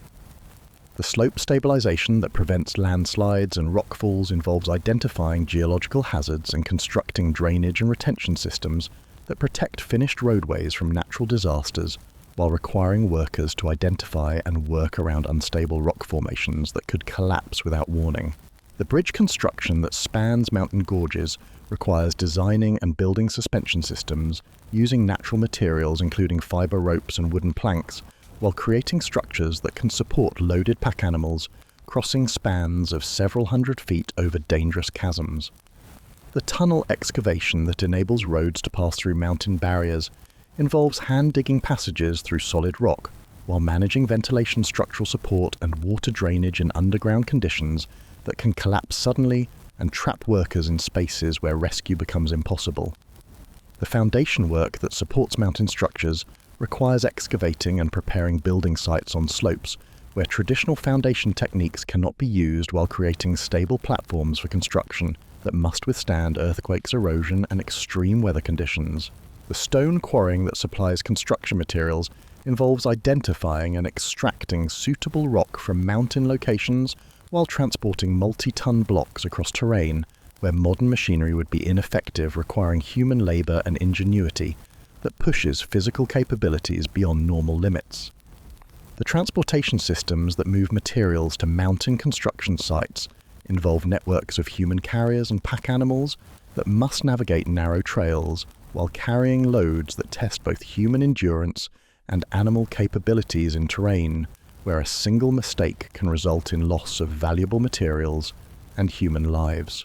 The slope stabilization that prevents landslides and rock falls involves identifying geological hazards and constructing drainage and retention systems that protect finished roadways from natural disasters, while requiring workers to identify and work around unstable rock formations that could collapse without warning. The bridge construction that spans mountain gorges requires designing and building suspension systems using natural materials including fiber ropes and wooden planks, while creating structures that can support loaded pack animals crossing spans of several hundred feet over dangerous chasms. The tunnel excavation that enables roads to pass through mountain barriers involves hand-digging passages through solid rock, while managing ventilation, structural support, and water drainage in underground conditions that can collapse suddenly and trap workers in spaces where rescue becomes impossible. The foundation work that supports mountain structures requires excavating and preparing building sites on slopes where traditional foundation techniques cannot be used, while creating stable platforms for construction that must withstand earthquakes, erosion, and extreme weather conditions. The stone quarrying that supplies construction materials involves identifying and extracting suitable rock from mountain locations while transporting multi-ton blocks across terrain where modern machinery would be ineffective, requiring human labor and ingenuity that pushes physical capabilities beyond normal limits. The transportation systems that move materials to mountain construction sites involve networks of human carriers and pack animals that must navigate narrow trails while carrying loads that test both human endurance and animal capabilities in terrain where a single mistake can result in loss of valuable materials and human lives.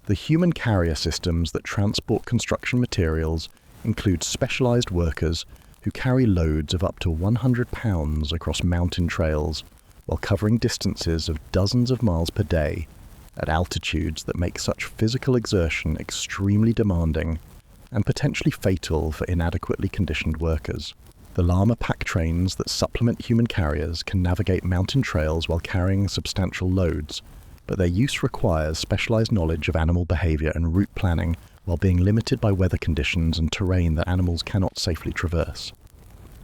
The human carrier systems that transport construction materials include specialized workers who carry loads of up to 100 pounds across mountain trails while covering distances of dozens of miles per day at altitudes that make such physical exertion extremely demanding and potentially fatal for inadequately conditioned workers. The llama pack trains that supplement human carriers can navigate mountain trails while carrying substantial loads, but their use requires specialized knowledge of animal behavior and route planning while being limited by weather conditions and terrain that animals cannot safely traverse.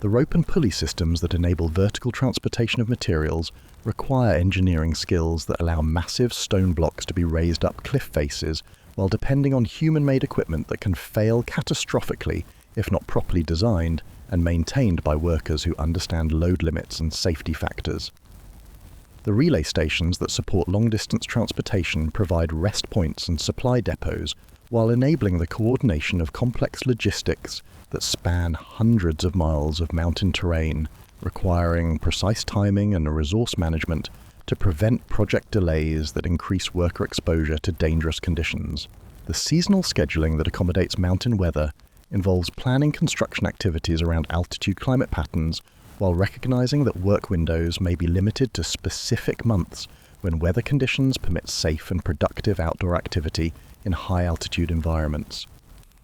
The rope and pulley systems that enable vertical transportation of materials require engineering skills that allow massive stone blocks to be raised up cliff faces while depending on human-made equipment that can fail catastrophically if not properly designed and maintained by workers who understand load limits and safety factors. The relay stations that support long-distance transportation provide rest points and supply depots while enabling the coordination of complex logistics that span hundreds of miles of mountain terrain, requiring precise timing and resource management to prevent project delays that increase worker exposure to dangerous conditions. The seasonal scheduling that accommodates mountain weather involves planning construction activities around altitude climate patterns while recognizing that work windows may be limited to specific months when weather conditions permit safe and productive outdoor activity in high-altitude environments.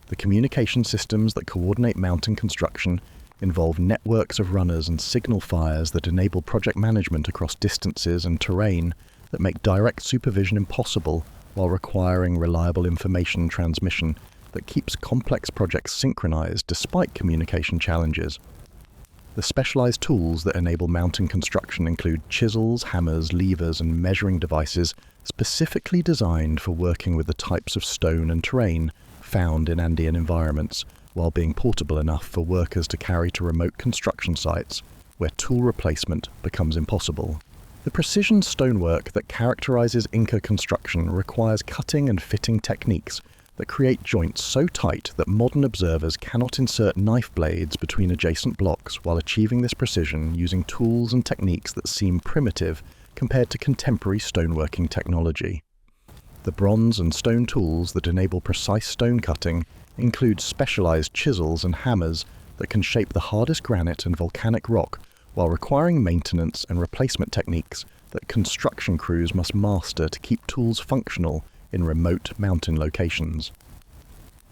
The communication systems that coordinate mountain construction involve networks of runners and signal fires that enable project management across distances and terrain that make direct supervision impossible while requiring reliable information transmission that keeps complex projects synchronized despite communication challenges. The specialized tools that enable mountain construction include chisels, hammers, levers, and measuring devices specifically designed for working with the types of stone and terrain found in Andean environments, while being portable enough for workers to carry to remote construction sites where tool replacement becomes impossible. The precision stonework that characterizes Inca construction requires cutting and fitting techniques that create joints so tight that modern observers cannot insert knife blades between adjacent blocks while achieving this precision using tools and techniques that seem primitive compared to contemporary stoneworking technology. The bronze and stone tools that enable precise stone cutting include specialized chisels and hammers that can shape the hardest granite and volcanic rock while requiring maintenance and replacement techniques that construction crews must master to keep tools functional in remote mountain locations.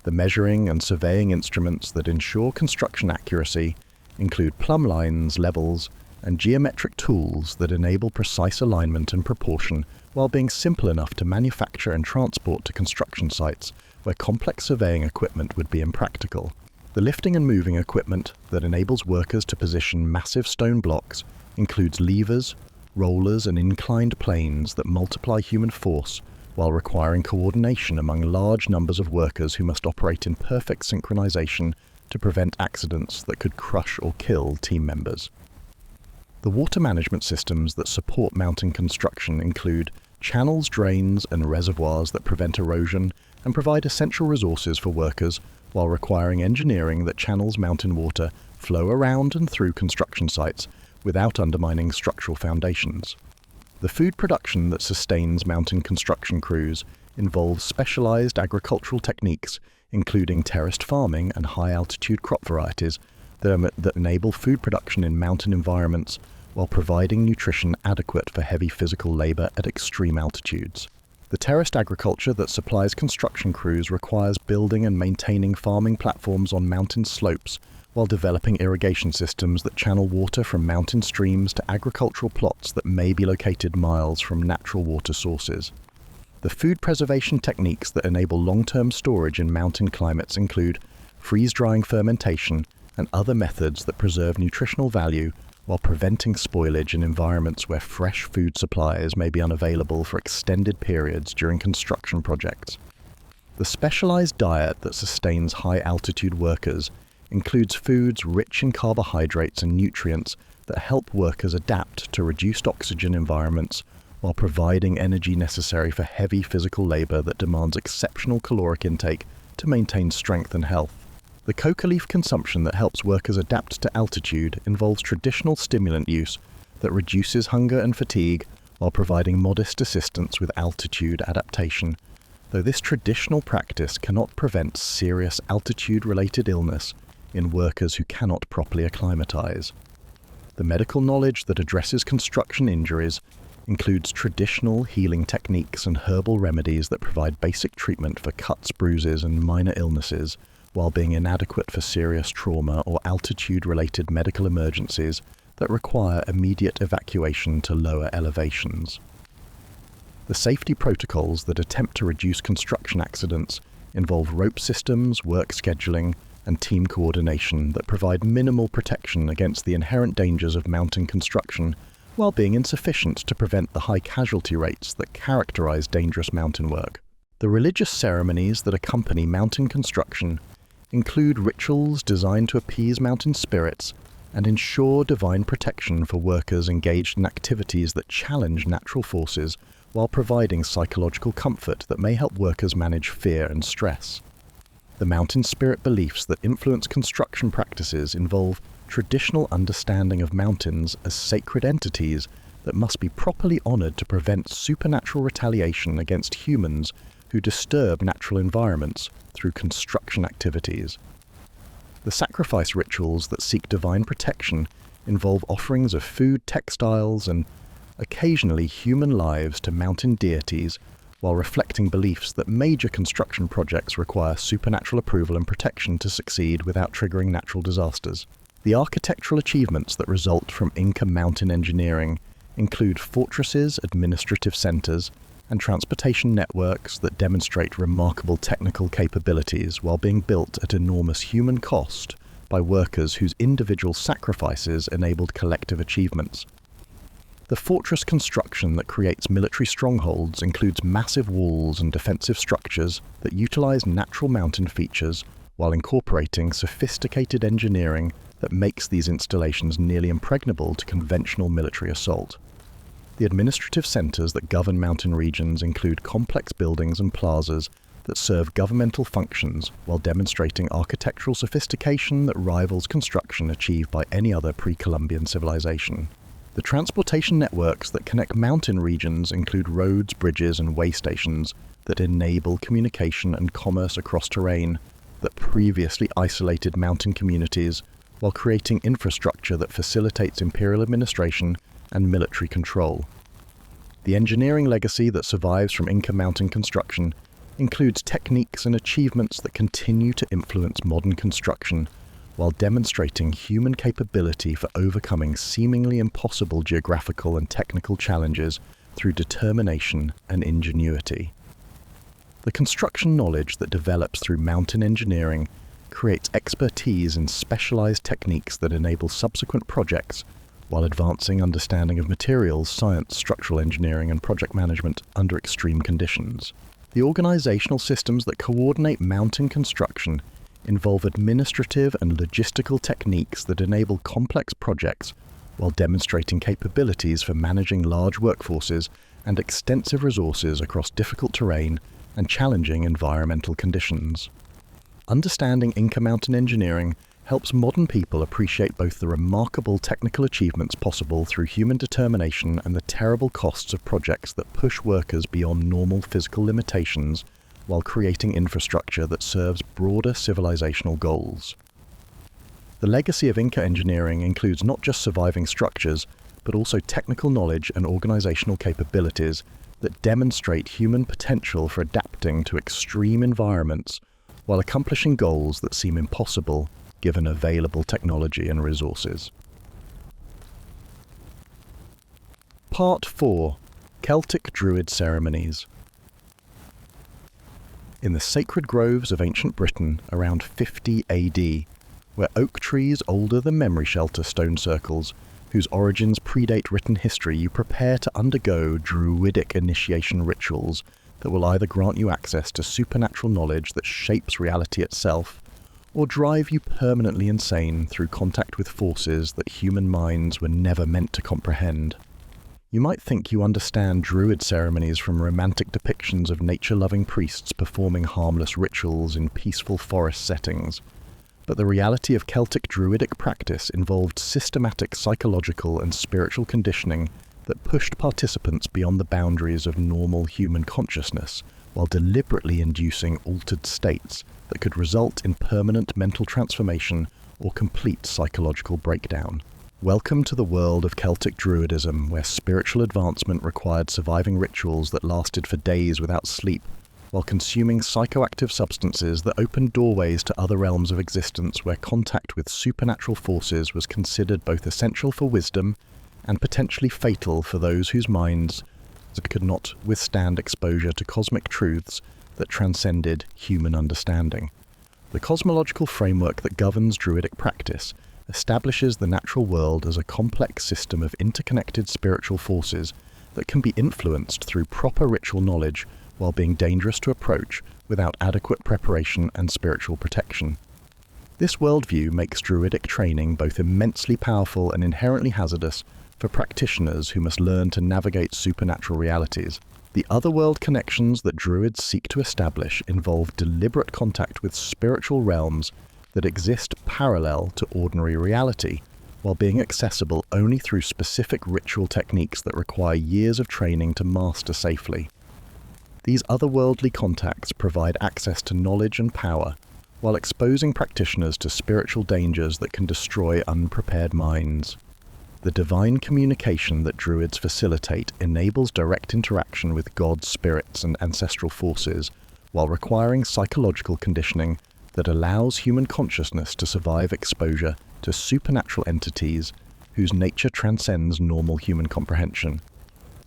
The measuring and surveying instruments that ensure construction accuracy include plumb lines, levels, and geometric tools that enable precise alignment and proportion while being simple enough to manufacture and transport to construction sites where complex surveying equipment would be impractical. The lifting and moving equipment that enables workers to position massive stone blocks includes levers, rollers, and inclined planes that multiply human force while requiring coordination among large numbers of workers who must operate in perfect synchronization to prevent accidents that could crush or kill team members. The water management systems that support mountain construction include channels, drains, and reservoirs that prevent erosion and provide essential resources for workers while requiring engineering that channels mountain water flow around and through construction sites without undermining structural foundations. The food production that sustains mountain construction crews involves specialized agricultural techniques, including terraced farming and high-altitude crop varieties that enable food production in mountain environments while providing nutrition adequate for heavy physical labor at extreme altitudes. The terraced agriculture that supplies construction crews requires building and maintaining farming platforms on mountain slopes while developing irrigation systems that channel water from mountain streams to agricultural plots that may be located miles from natural water sources. The food preservation techniques that enable long-term storage in mountain climates include freeze-drying fermentation and other methods that preserve nutritional value while preventing spoilage in environments where fresh food supplies may be unavailable for extended periods during construction projects. The specialized diet that sustains high-altitude workers includes foods rich in carbohydrates and nutrients that help workers adapt to reduced oxygen environments while providing energy necessary for heavy physical labor that demands exceptional caloric intake to maintain strength and health. The coca leaf consumption that helps workers adapt to altitude involves traditional stimulant use that reduces hunger and fatigue while providing modest assistance with altitude adaptation, though this traditional practice cannot prevent serious altitude-related illness in workers who cannot properly acclimatize. The medical knowledge that addresses construction injuries includes traditional healing techniques and herbal remedies that provide basic treatment for cuts, bruises, and minor illnesses, while being inadequate for serious trauma or altitude-related medical emergencies that require immediate evacuation to lower elevations. The safety protocols that attempt to reduce construction accidents involve rope systems, work scheduling, and team coordination that provide minimal protection against the inherent dangers of mountain construction while being insufficient to prevent the high casualty rates that characterize dangerous mountain work. The religious ceremonies that accompany mountain construction include rituals designed to appease mountain spirits and ensure divine protection for workers engaged in activities that challenge natural forces while providing psychological comfort that may help workers manage fear and stress. The mountain spirit beliefs that influence construction practices involve traditional understanding of mountains as sacred entities that must be properly honored to prevent supernatural retaliation against humans who disturb natural environments through construction activities. The sacrifice rituals that seek divine protection involve offerings of food, textiles, and occasionally human lives to mountain deities, while reflecting beliefs that major construction projects require supernatural approval and protection to succeed without triggering natural disasters. The architectural achievements that result from Inca mountain engineering include fortresses, administrative centers, and transportation networks that demonstrate remarkable technical capabilities while being built at enormous human cost by workers whose individual sacrifices enabled collective achievements. The fortress construction that creates military strongholds includes massive walls and defensive structures that utilize natural mountain features while incorporating sophisticated engineering that makes these installations nearly impregnable to conventional military assault. The administrative centers that govern mountain regions include complex buildings and plazas that serve governmental functions while demonstrating architectural sophistication that rivals construction achieved by any other pre-Columbian civilization. The transportation networks that connect mountain regions include roads, bridges, and way stations that enable communication and commerce across terrain that previously isolated mountain communities, while creating infrastructure that facilitates imperial administration and military control. The engineering legacy that survives from Inca mountain construction includes techniques and achievements that continue to influence modern construction, while demonstrating human capability for overcoming seemingly impossible geographical and technical challenges through determination and ingenuity. The construction knowledge that develops through mountain engineering creates expertise in specialized techniques that enable subsequent projects, while advancing understanding of materials, science, structural engineering, and project management under extreme conditions. The organizational systems that coordinate mountain construction involve administrative and logistical techniques that enable complex projects while demonstrating capabilities for managing large workforces and extensive resources across difficult terrain and challenging environmental conditions. Understanding Inca mountain engineering helps modern people appreciate both the remarkable technical achievements possible through human determination and the terrible costs of projects that push workers beyond normal physical limitations while creating infrastructure that serves broader civilizational goals. The legacy of Inca engineering includes not just surviving structures, but also technical knowledge and organizational capabilities that demonstrate human potential for adapting to extreme environments while accomplishing goals that seem impossible given available technology and resources. Part 4. Celtic Druid Ceremonies. In the sacred groves of ancient Britain around 50 AD, where oak trees older than memory shelter stone circles, whose origins predate written history, you prepare to undergo druidic initiation rituals that will either grant you access to supernatural knowledge that shapes reality itself, or drive you permanently insane through contact with forces that human minds were never meant to comprehend. You might think you understand druid ceremonies from romantic depictions of nature-loving priests performing harmless rituals in peaceful forest settings, but the reality of Celtic druidic practice involved systematic psychological and spiritual conditioning that pushed participants beyond the boundaries of normal human consciousness, while deliberately inducing altered states that could result in permanent mental transformation or complete psychological breakdown. Welcome to the world of Celtic Druidism, where spiritual advancement required surviving rituals that lasted for days without sleep, while consuming psychoactive substances that opened doorways to other realms of existence where contact with supernatural forces was considered both essential for wisdom and potentially fatal for those whose minds could not withstand exposure to cosmic truths that transcended human understanding. The cosmological framework that governs druidic practice establishes the natural world as a complex system of interconnected spiritual forces that can be influenced through proper ritual knowledge while being dangerous to approach without adequate preparation and spiritual protection. This worldview makes druidic training both immensely powerful and inherently hazardous for practitioners who must learn to navigate supernatural realities. The otherworld connections that druids seek to establish involve deliberate contact with spiritual realms that exist parallel to ordinary reality, while being accessible only through specific ritual techniques that require years of training to master safely. These otherworldly contacts provide access to knowledge and power, while exposing practitioners to spiritual dangers that can destroy unprepared minds. The divine communication that Druids facilitate enables direct interaction with gods, spirits, and ancestral forces, while requiring psychological conditioning that allows human consciousness to survive exposure to supernatural entities whose nature transcends normal human comprehension.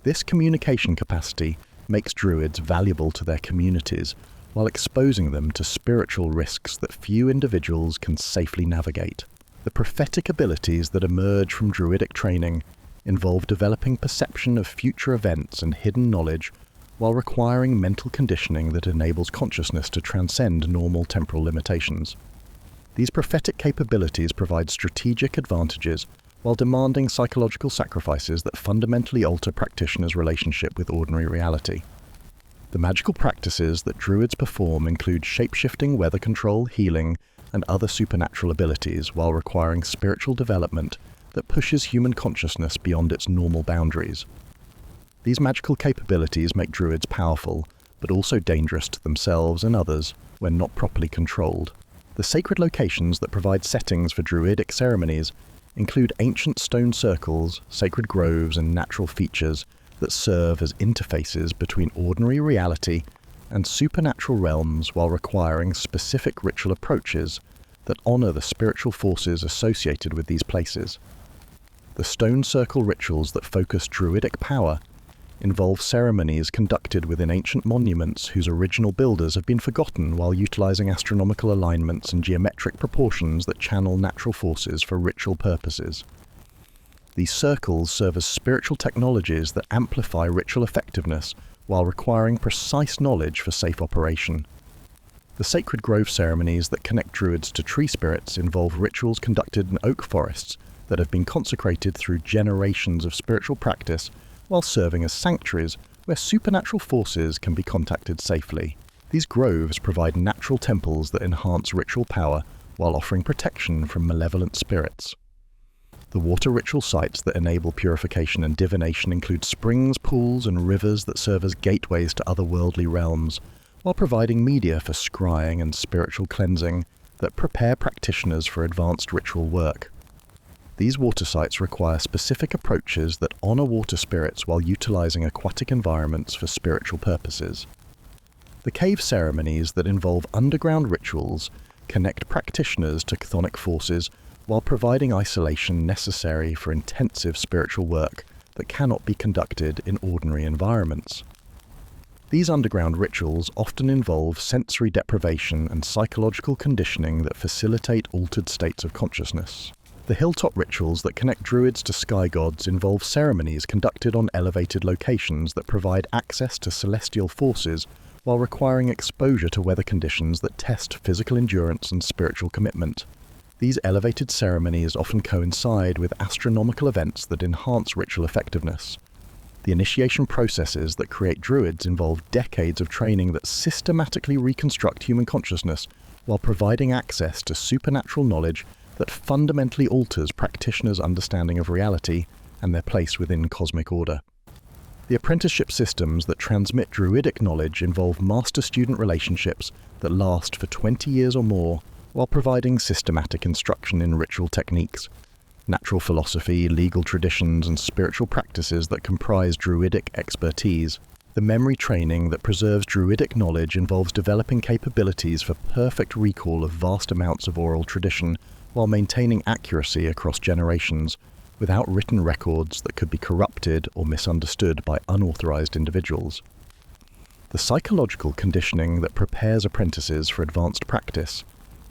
This communication capacity makes Druids valuable to their communities, while exposing them to spiritual risks that few individuals can safely navigate. The prophetic abilities that emerge from Druidic training involve developing perception of future events and hidden knowledge, while requiring mental conditioning that enables consciousness to transcend normal temporal limitations. These prophetic capabilities provide strategic advantages while demanding psychological sacrifices that fundamentally alter practitioners' relationship with ordinary reality. The magical practices that Druids perform include shape-shifting, weather control, healing, and other supernatural abilities, while requiring spiritual development that pushes human consciousness beyond its normal boundaries. These magical capabilities make Druids powerful, but also dangerous to themselves and others when not properly controlled. The sacred locations that provide settings for Druidic ceremonies include ancient stone circles, sacred groves, and natural features that serve as interfaces between ordinary reality and supernatural realms, while requiring specific ritual approaches that honor the spiritual forces associated with these places. The stone circle rituals that focus Druidic power involve ceremonies conducted within ancient monuments whose original builders have been forgotten, while utilizing astronomical alignments and geometric proportions that channel natural forces for ritual purposes. These circles serve as spiritual technologies that amplify ritual effectiveness while requiring precise knowledge for safe operation. The sacred grove ceremonies that connect Druids to tree spirits involve rituals conducted in oak forests that have been consecrated through generations of spiritual practice, while serving as sanctuaries where supernatural forces can be contacted safely. These groves provide natural temples that enhance ritual power while offering protection from malevolent spirits. The water ritual sites that enable purification and divination include springs, pools, and rivers that serve as gateways to otherworldly realms, while providing media for scrying and spiritual cleansing that prepare practitioners for advanced ritual work. These water sites require specific approaches that honor water spirits while utilizing aquatic environments for spiritual purposes. The cave ceremonies that involve underground rituals connect practitioners to chthonic forces while providing isolation necessary for intensive spiritual work that cannot be conducted in ordinary environments. These underground rituals often involve sensory deprivation and psychological conditioning that facilitate altered states of consciousness. The hilltop rituals that connect Druids to sky gods involve ceremonies conducted on elevated locations that provide access to celestial forces while requiring exposure to weather conditions that test physical endurance and spiritual commitment. These elevated ceremonies often coincide with astronomical events that enhance ritual effectiveness. The initiation processes that create Druids involve decades of training that systematically reconstruct human consciousness while providing access to supernatural knowledge that fundamentally alters practitioners' understanding of reality and their place within cosmic order. The apprenticeship systems that transmit Druidic knowledge involve master-student relationships that last for 20 years or more, while providing systematic instruction in ritual techniques, natural philosophy, legal traditions, and spiritual practices that comprise Druidic expertise. The memory training that preserves Druidic knowledge involves developing capabilities for perfect recall of vast amounts of oral tradition, while maintaining accuracy across generations, without written records that could be corrupted or misunderstood by unauthorized individuals. The psychological conditioning that prepares apprentices for advanced practice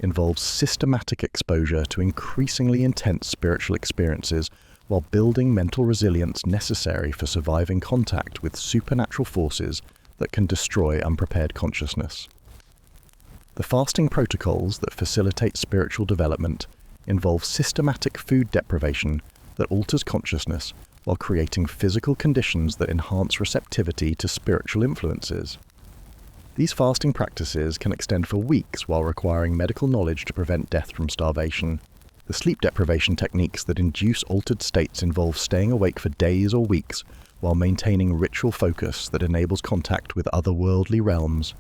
involves systematic exposure to increasingly intense spiritual experiences while building mental resilience necessary for surviving contact with supernatural forces that can destroy unprepared consciousness. The fasting protocols that facilitate spiritual development involve systematic food deprivation that alters consciousness while creating physical conditions that enhance receptivity to spiritual influences. These fasting practices can extend for weeks while requiring medical knowledge to prevent death from starvation. The sleep deprivation techniques that induce altered states involve staying awake for days or weeks while maintaining ritual focus that enables contact with otherworldly realms.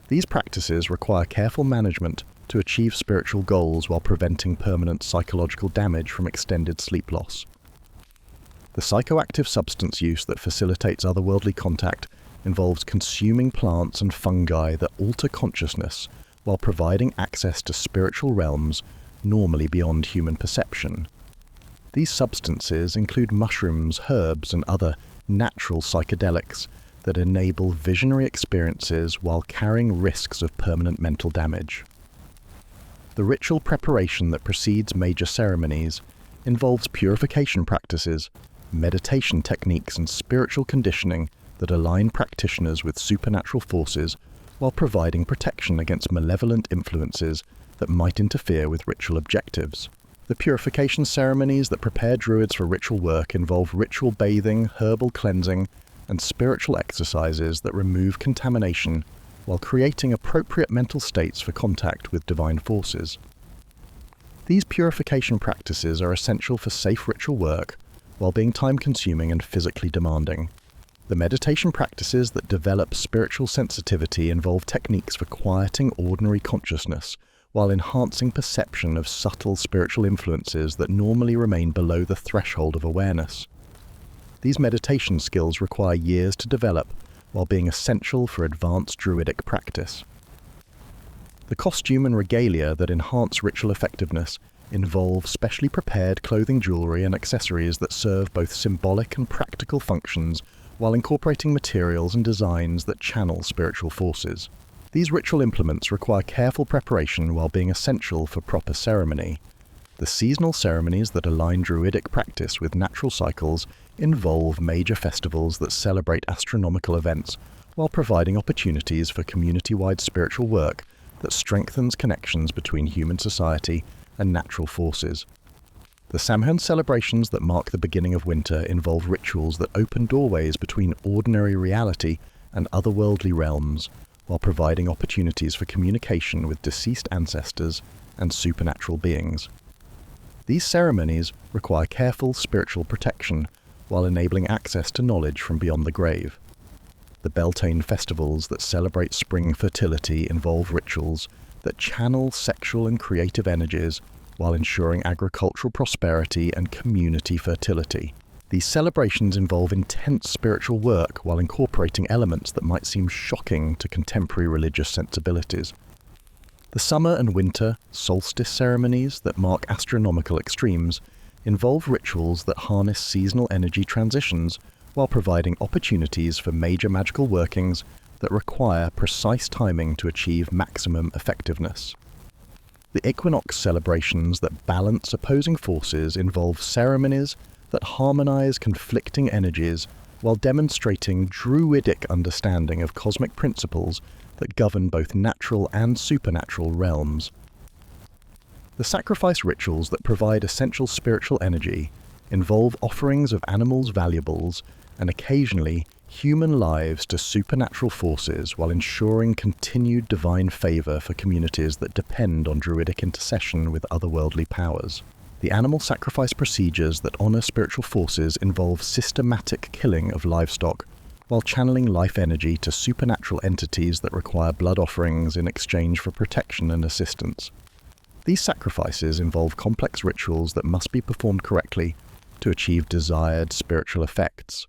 These practices require careful management to achieve spiritual goals while preventing permanent psychological damage from extended sleep loss. The psychoactive substance use that facilitates otherworldly contact involves consuming plants and fungi that alter consciousness while providing access to spiritual realms normally beyond human perception. These substances include mushrooms, herbs, and other natural psychedelics that enable visionary experiences while carrying risks of permanent mental damage. The ritual preparation that precedes major ceremonies involves purification practices, meditation techniques, and spiritual conditioning that align practitioners with supernatural forces while providing protection against malevolent influences that might interfere with ritual objectives. The purification ceremonies that prepare druids for ritual work involve ritual bathing, herbal cleansing, and spiritual exercises that remove contamination while creating appropriate mental states for contact with divine forces. These purification practices are essential for safe ritual work while being time-consuming and physically demanding. The meditation practices that develop spiritual sensitivity involve techniques for quieting ordinary consciousness while enhancing perception of subtle spiritual influences that normally remain below the threshold of awareness. These meditation skills require years to develop while being essential for advanced druidic practice. The costume and regalia that enhance ritual effectiveness involve specially prepared clothing, jewelry, and accessories that serve both symbolic and practical functions while incorporating materials and designs that channel spiritual forces. These ritual implements require careful preparation while being essential for proper ceremony. The seasonal ceremonies that align druidic practice with natural cycles involve major festivals that celebrate astronomical events while providing opportunities for community-wide spiritual work that strengthens connections between human society and natural forces. The Samhain celebrations that mark the beginning of winter involve rituals that open doorways between ordinary reality and otherworldly realms, while providing opportunities for communication with deceased ancestors and supernatural beings. These ceremonies require careful spiritual protection while enabling access to knowledge from beyond the grave. The Beltane festivals that celebrate spring fertility involve rituals that channel sexual and creative energies while ensuring agricultural prosperity and community fertility. These celebrations involve intense spiritual work while incorporating elements that might seem shocking to contemporary religious sensibilities. The summer and winter solstice ceremonies that mark astronomical extremes involve rituals that harness seasonal energy transitions while providing opportunities for major magical workings that require precise timing to achieve maximum effectiveness. The equinox celebrations that balance opposing forces involve ceremonies that harmonize conflicting energies while demonstrating druidic understanding of cosmic principles that govern both natural and supernatural realms. The sacrifice rituals that provide essential spiritual energy involve offerings of animals' valuables and occasionally human lives to supernatural forces while ensuring continued divine favor for communities that depend on druidic intercession with otherworldly powers. The animal sacrifice procedures that honor spiritual forces involve systematic killing of livestock while channeling life energy to supernatural entities that require blood offerings in exchange for protection and assistance. These sacrifices involve complex rituals that must be performed correctly to achieve desired spiritual effects.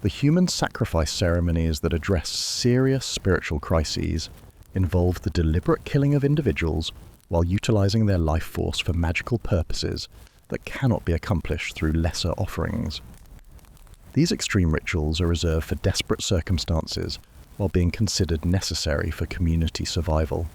The human sacrifice ceremonies that address serious spiritual crises involve the deliberate killing of individuals while utilizing their life force for magical purposes that cannot be accomplished through lesser offerings. These extreme rituals are reserved for desperate circumstances while being considered necessary for community survival.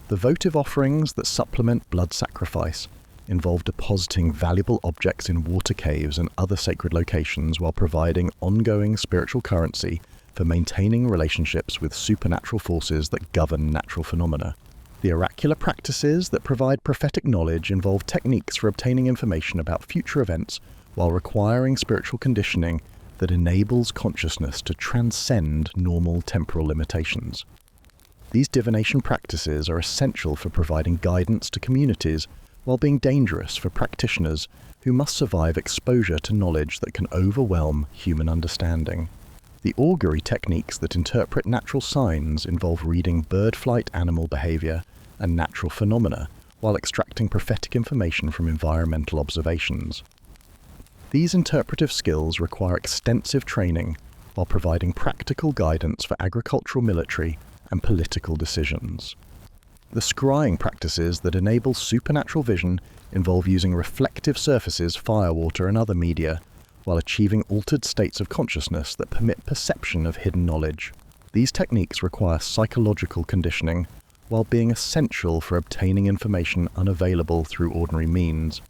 The votive offerings that supplement blood sacrifice involve depositing valuable objects in water caves and other sacred locations while providing ongoing spiritual currency for maintaining relationships with supernatural forces that govern natural phenomena. The oracular practices that provide prophetic knowledge involve techniques for obtaining information about future events while requiring spiritual conditioning that enables consciousness to transcend normal temporal limitations. These divination practices are essential for providing guidance to communities while being dangerous for practitioners who must survive exposure to knowledge that can overwhelm human understanding. The augury techniques that interpret natural signs involve reading bird flight, animal behavior, and natural phenomena while extracting prophetic information from environmental observations. These interpretive skills require extensive training while providing practical guidance for agricultural, military, and political decisions. The scrying practices that enable supernatural vision involve using reflective surfaces, fire, water, and other media, while achieving altered states of consciousness that permit perception of hidden knowledge. These techniques require psychological conditioning, while being essential for obtaining information unavailable through ordinary means.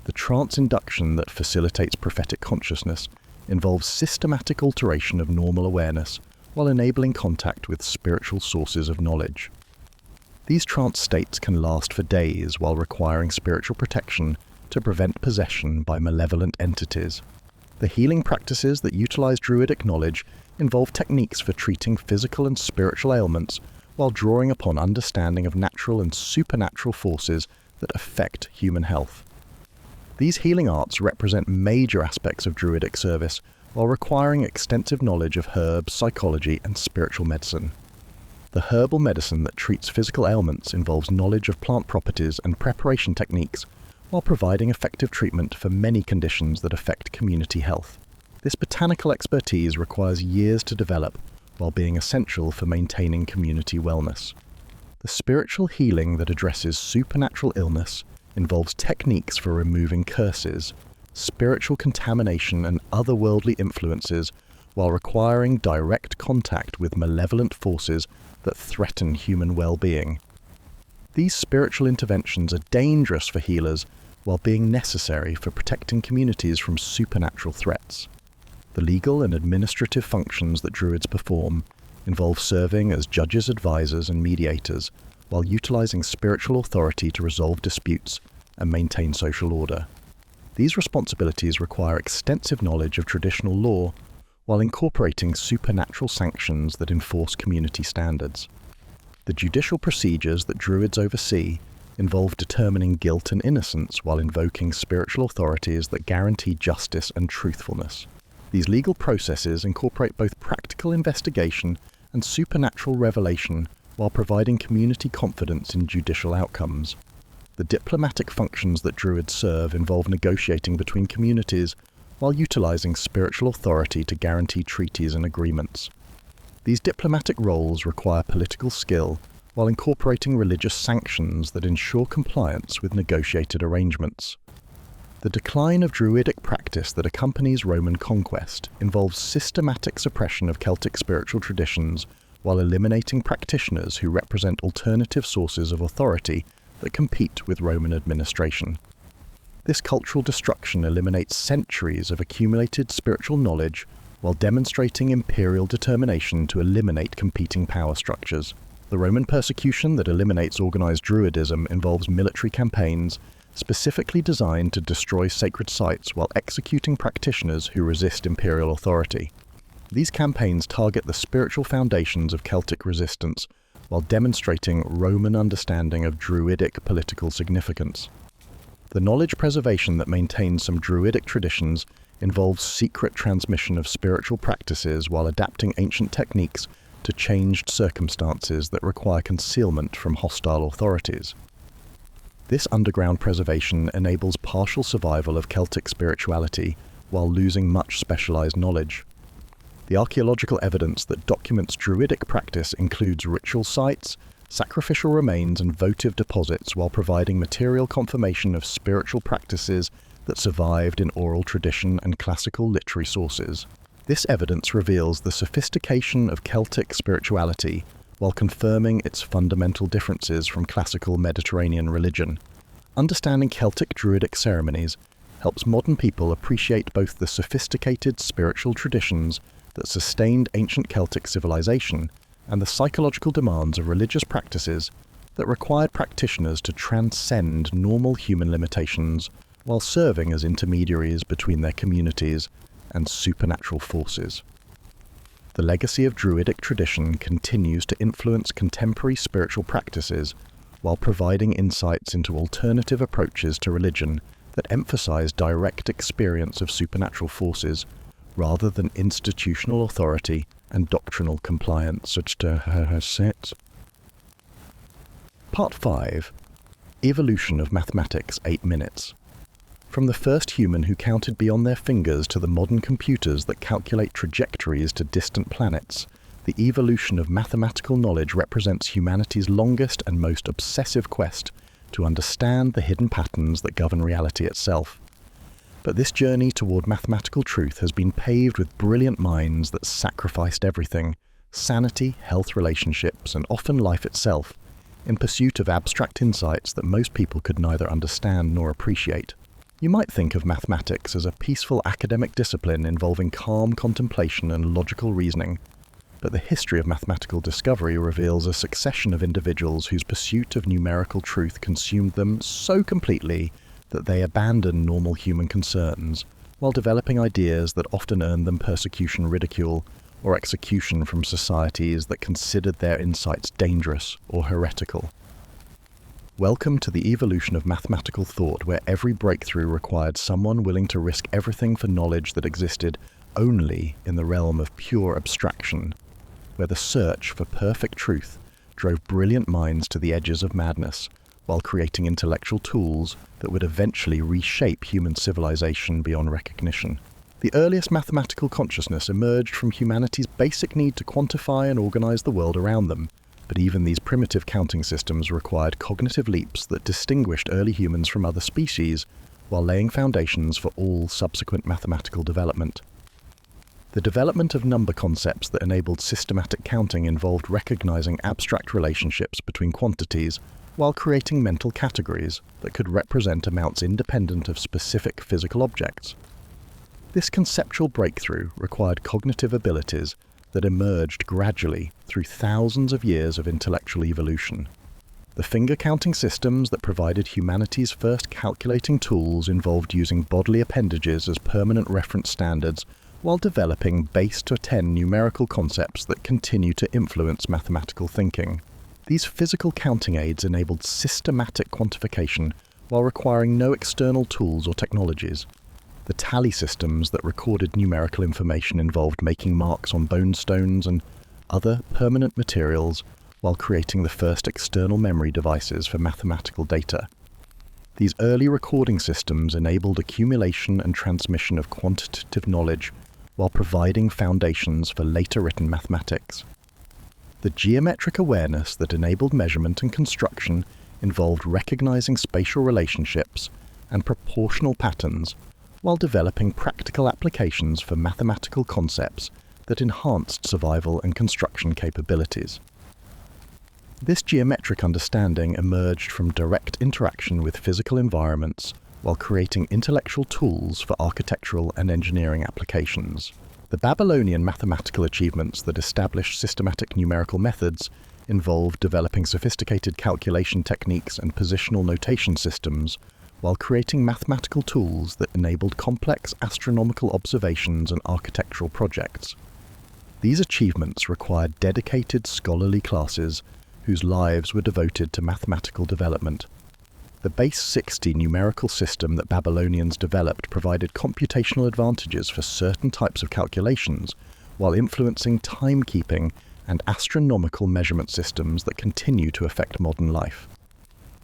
The trance induction that facilitates prophetic consciousness involves systematic alteration of normal awareness while enabling contact with spiritual sources of knowledge. These trance states can last for days while requiring spiritual protection to prevent possession by malevolent entities. The healing practices that utilize druidic knowledge involve techniques for treating physical and spiritual ailments while drawing upon understanding of natural and supernatural forces that affect human health. These healing arts represent major aspects of druidic service while requiring extensive knowledge of herbs, psychology, and spiritual medicine. The herbal medicine that treats physical ailments involves knowledge of plant properties and preparation techniques while providing effective treatment for many conditions that affect community health. This botanical expertise requires years to develop while being essential for maintaining community wellness. The spiritual healing that addresses supernatural illness involves techniques for removing curses, spiritual contamination, and otherworldly influences while requiring direct contact with malevolent forces that threaten human well-being. These spiritual interventions are dangerous for healers while being necessary for protecting communities from supernatural threats. The legal and administrative functions that druids perform involve serving as judges, advisors, and mediators while utilizing spiritual authority to resolve disputes and maintain social order. These responsibilities require extensive knowledge of traditional law while incorporating supernatural sanctions that enforce community standards. The judicial procedures that druids oversee involve determining guilt and innocence while invoking spiritual authorities that guarantee justice and truthfulness. These legal processes incorporate both practical investigation and supernatural revelation while providing community confidence in judicial outcomes. The diplomatic functions that druids serve involve negotiating between communities while utilizing spiritual authority to guarantee treaties and agreements. These diplomatic roles require political skill while incorporating religious sanctions that ensure compliance with negotiated arrangements. The decline of druidic practice that accompanies Roman conquest involves systematic suppression of Celtic spiritual traditions while eliminating practitioners who represent alternative sources of authority that compete with Roman administration. This cultural destruction eliminates centuries of accumulated spiritual knowledge while demonstrating imperial determination to eliminate competing power structures. The Roman persecution that eliminates organized druidism involves military campaigns specifically designed to destroy sacred sites while executing practitioners who resist imperial authority. These campaigns target the spiritual foundations of Celtic resistance while demonstrating Roman understanding of druidic political significance. The knowledge preservation that maintains some druidic traditions involves secret transmission of spiritual practices while adapting ancient techniques to changed circumstances that require concealment from hostile authorities. This underground preservation enables partial survival of Celtic spirituality while losing much specialized knowledge. The archaeological evidence that documents druidic practice includes ritual sites, sacrificial remains, and votive deposits while providing material confirmation of spiritual practices that survived in oral tradition and classical literary sources. This evidence reveals the sophistication of Celtic spirituality while confirming its fundamental differences from classical Mediterranean religion. Understanding Celtic druidic ceremonies helps modern people appreciate both the sophisticated spiritual traditions that sustained ancient Celtic civilization and the psychological demands of religious practices that required practitioners to transcend normal human limitations while serving as intermediaries between their communities and supernatural forces. The legacy of druidic tradition continues to influence contemporary spiritual practices while providing insights into alternative approaches to religion that emphasize direct experience of supernatural forces rather than institutional authority and doctrinal compliance. Part 5. Evolution of Mathematics, 8 minutes. From the first human who counted beyond their fingers to the modern computers that calculate trajectories to distant planets, the evolution of mathematical knowledge represents humanity's longest and most obsessive quest to understand the hidden patterns that govern reality itself. But this journey toward mathematical truth has been paved with brilliant minds that sacrificed everything, sanity, health, relationships, and often life itself, in pursuit of abstract insights that most people could neither understand nor appreciate. You might think of mathematics as a peaceful academic discipline involving calm contemplation and logical reasoning, but the history of mathematical discovery reveals a succession of individuals whose pursuit of numerical truth consumed them so completely that they abandoned normal human concerns, while developing ideas that often earned them persecution, ridicule, or execution from societies that considered their insights dangerous or heretical. Welcome to the evolution of mathematical thought, where every breakthrough required someone willing to risk everything for knowledge that existed only in the realm of pure abstraction, where the search for perfect truth drove brilliant minds to the edges of madness, while creating intellectual tools that would eventually reshape human civilization beyond recognition. The earliest mathematical consciousness emerged from humanity's basic need to quantify and organize the world around them, but even these primitive counting systems required cognitive leaps that distinguished early humans from other species, while laying foundations for all subsequent mathematical development. The development of number concepts that enabled systematic counting involved recognizing abstract relationships between quantities, while creating mental categories that could represent amounts independent of specific physical objects. This conceptual breakthrough required cognitive abilities that emerged gradually through thousands of years of intellectual evolution. The finger-counting systems that provided humanity's first calculating tools involved using bodily appendages as permanent reference standards, while developing base to 10 numerical concepts that continue to influence mathematical thinking. These physical counting aids enabled systematic quantification while requiring no external tools or technologies. The tally systems that recorded numerical information involved making marks on bone stones and other permanent materials, while creating the first external memory devices for mathematical data. These early recording systems enabled accumulation and transmission of quantitative knowledge, while providing foundations for later written mathematics. The geometric awareness that enabled measurement and construction involved recognizing spatial relationships and proportional patterns, while developing practical applications for mathematical concepts that enhanced survival and construction capabilities. This geometric understanding emerged from direct interaction with physical environments, while creating intellectual tools for architectural and engineering applications. The Babylonian mathematical achievements that established systematic numerical methods involved developing sophisticated calculation techniques and positional notation systems, while creating mathematical tools that enabled complex astronomical observations and architectural projects. These achievements required dedicated scholarly classes whose lives were devoted to mathematical development. The base 60 numerical system that Babylonians developed provided computational advantages for certain types of calculations, while influencing timekeeping and astronomical measurement systems that continue to affect modern life.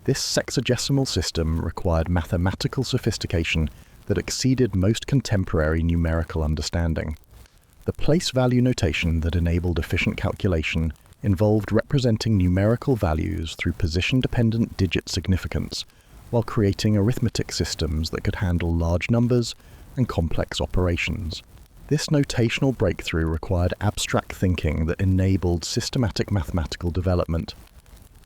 This sexagesimal system required mathematical sophistication that exceeded most contemporary numerical understanding. The place value notation that enabled efficient calculation involved representing numerical values through position-dependent digit significance, while creating arithmetic systems that could handle large numbers and complex operations. This notational breakthrough required abstract thinking that enabled systematic mathematical development.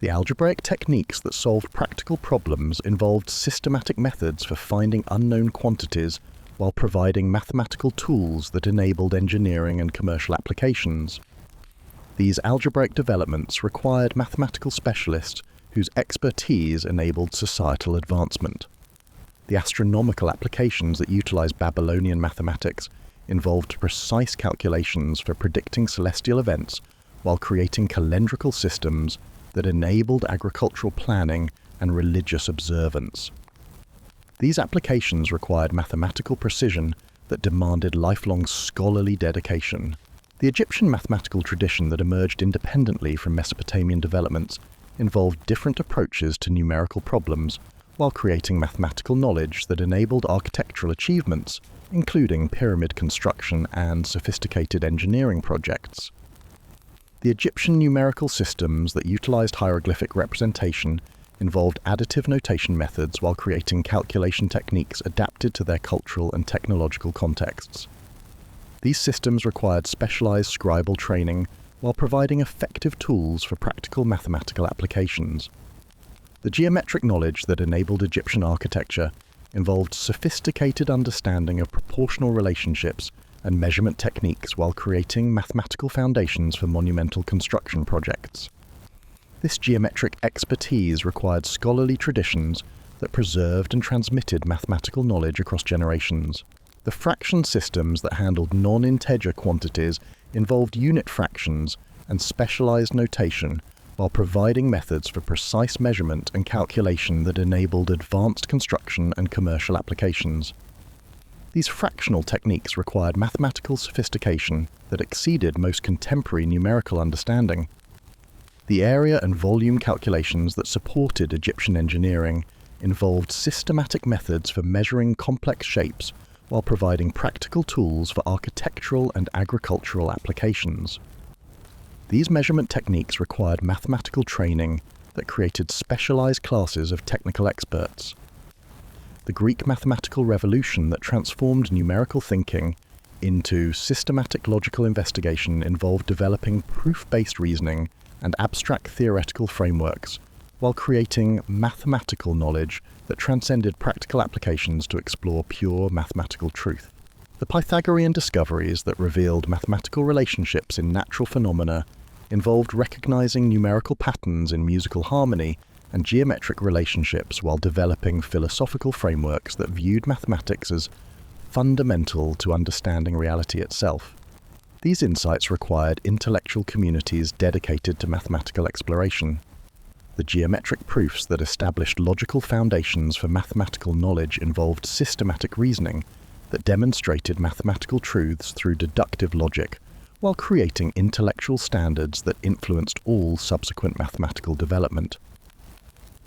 The algebraic techniques that solved practical problems involved systematic methods for finding unknown quantities, while providing mathematical tools that enabled engineering and commercial applications. These algebraic developments required mathematical specialists whose expertise enabled societal advancement. The astronomical applications that utilized Babylonian mathematics involved precise calculations for predicting celestial events, while creating calendrical systems that enabled agricultural planning and religious observance. These applications required mathematical precision that demanded lifelong scholarly dedication. The Egyptian mathematical tradition that emerged independently from Mesopotamian developments involved different approaches to numerical problems, while creating mathematical knowledge that enabled architectural achievements, including pyramid construction and sophisticated engineering projects. The Egyptian numerical systems that utilized hieroglyphic representation involved additive notation methods while creating calculation techniques adapted to their cultural and technological contexts. These systems required specialized scribal training while providing effective tools for practical mathematical applications. The geometric knowledge that enabled Egyptian architecture involved sophisticated understanding of proportional relationships and measurement techniques while creating mathematical foundations for monumental construction projects. This geometric expertise required scholarly traditions that preserved and transmitted mathematical knowledge across generations. The fraction systems that handled non-integer quantities involved unit fractions and specialized notation while providing methods for precise measurement and calculation that enabled advanced construction and commercial applications. These fractional techniques required mathematical sophistication that exceeded most contemporary numerical understanding. The area and volume calculations that supported Egyptian engineering involved systematic methods for measuring complex shapes while providing practical tools for architectural and agricultural applications. These measurement techniques required mathematical training that created specialized classes of technical experts. The Greek mathematical revolution that transformed numerical thinking into systematic logical investigation involved developing proof-based reasoning and abstract theoretical frameworks, while creating mathematical knowledge that transcended practical applications to explore pure mathematical truth. The Pythagorean discoveries that revealed mathematical relationships in natural phenomena involved recognizing numerical patterns in musical harmony and geometric relationships while developing philosophical frameworks that viewed mathematics as fundamental to understanding reality itself. These insights required intellectual communities dedicated to mathematical exploration. The geometric proofs that established logical foundations for mathematical knowledge involved systematic reasoning that demonstrated mathematical truths through deductive logic, while creating intellectual standards that influenced all subsequent mathematical development.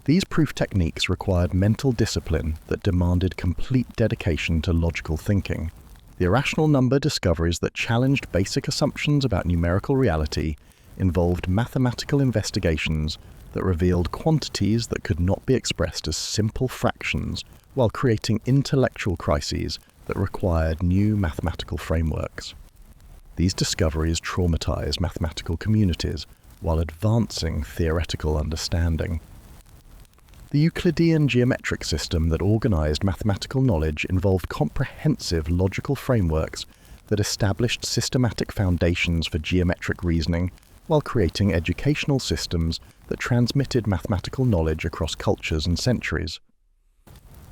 These proof techniques required mental discipline that demanded complete dedication to logical thinking. The irrational number discoveries that challenged basic assumptions about numerical reality involved mathematical investigations that revealed quantities that could not be expressed as simple fractions, while creating intellectual crises that required new mathematical frameworks. These discoveries traumatized mathematical communities while advancing theoretical understanding. The Euclidean geometric system that organized mathematical knowledge involved comprehensive logical frameworks that established systematic foundations for geometric reasoning while creating educational systems that transmitted mathematical knowledge across cultures and centuries.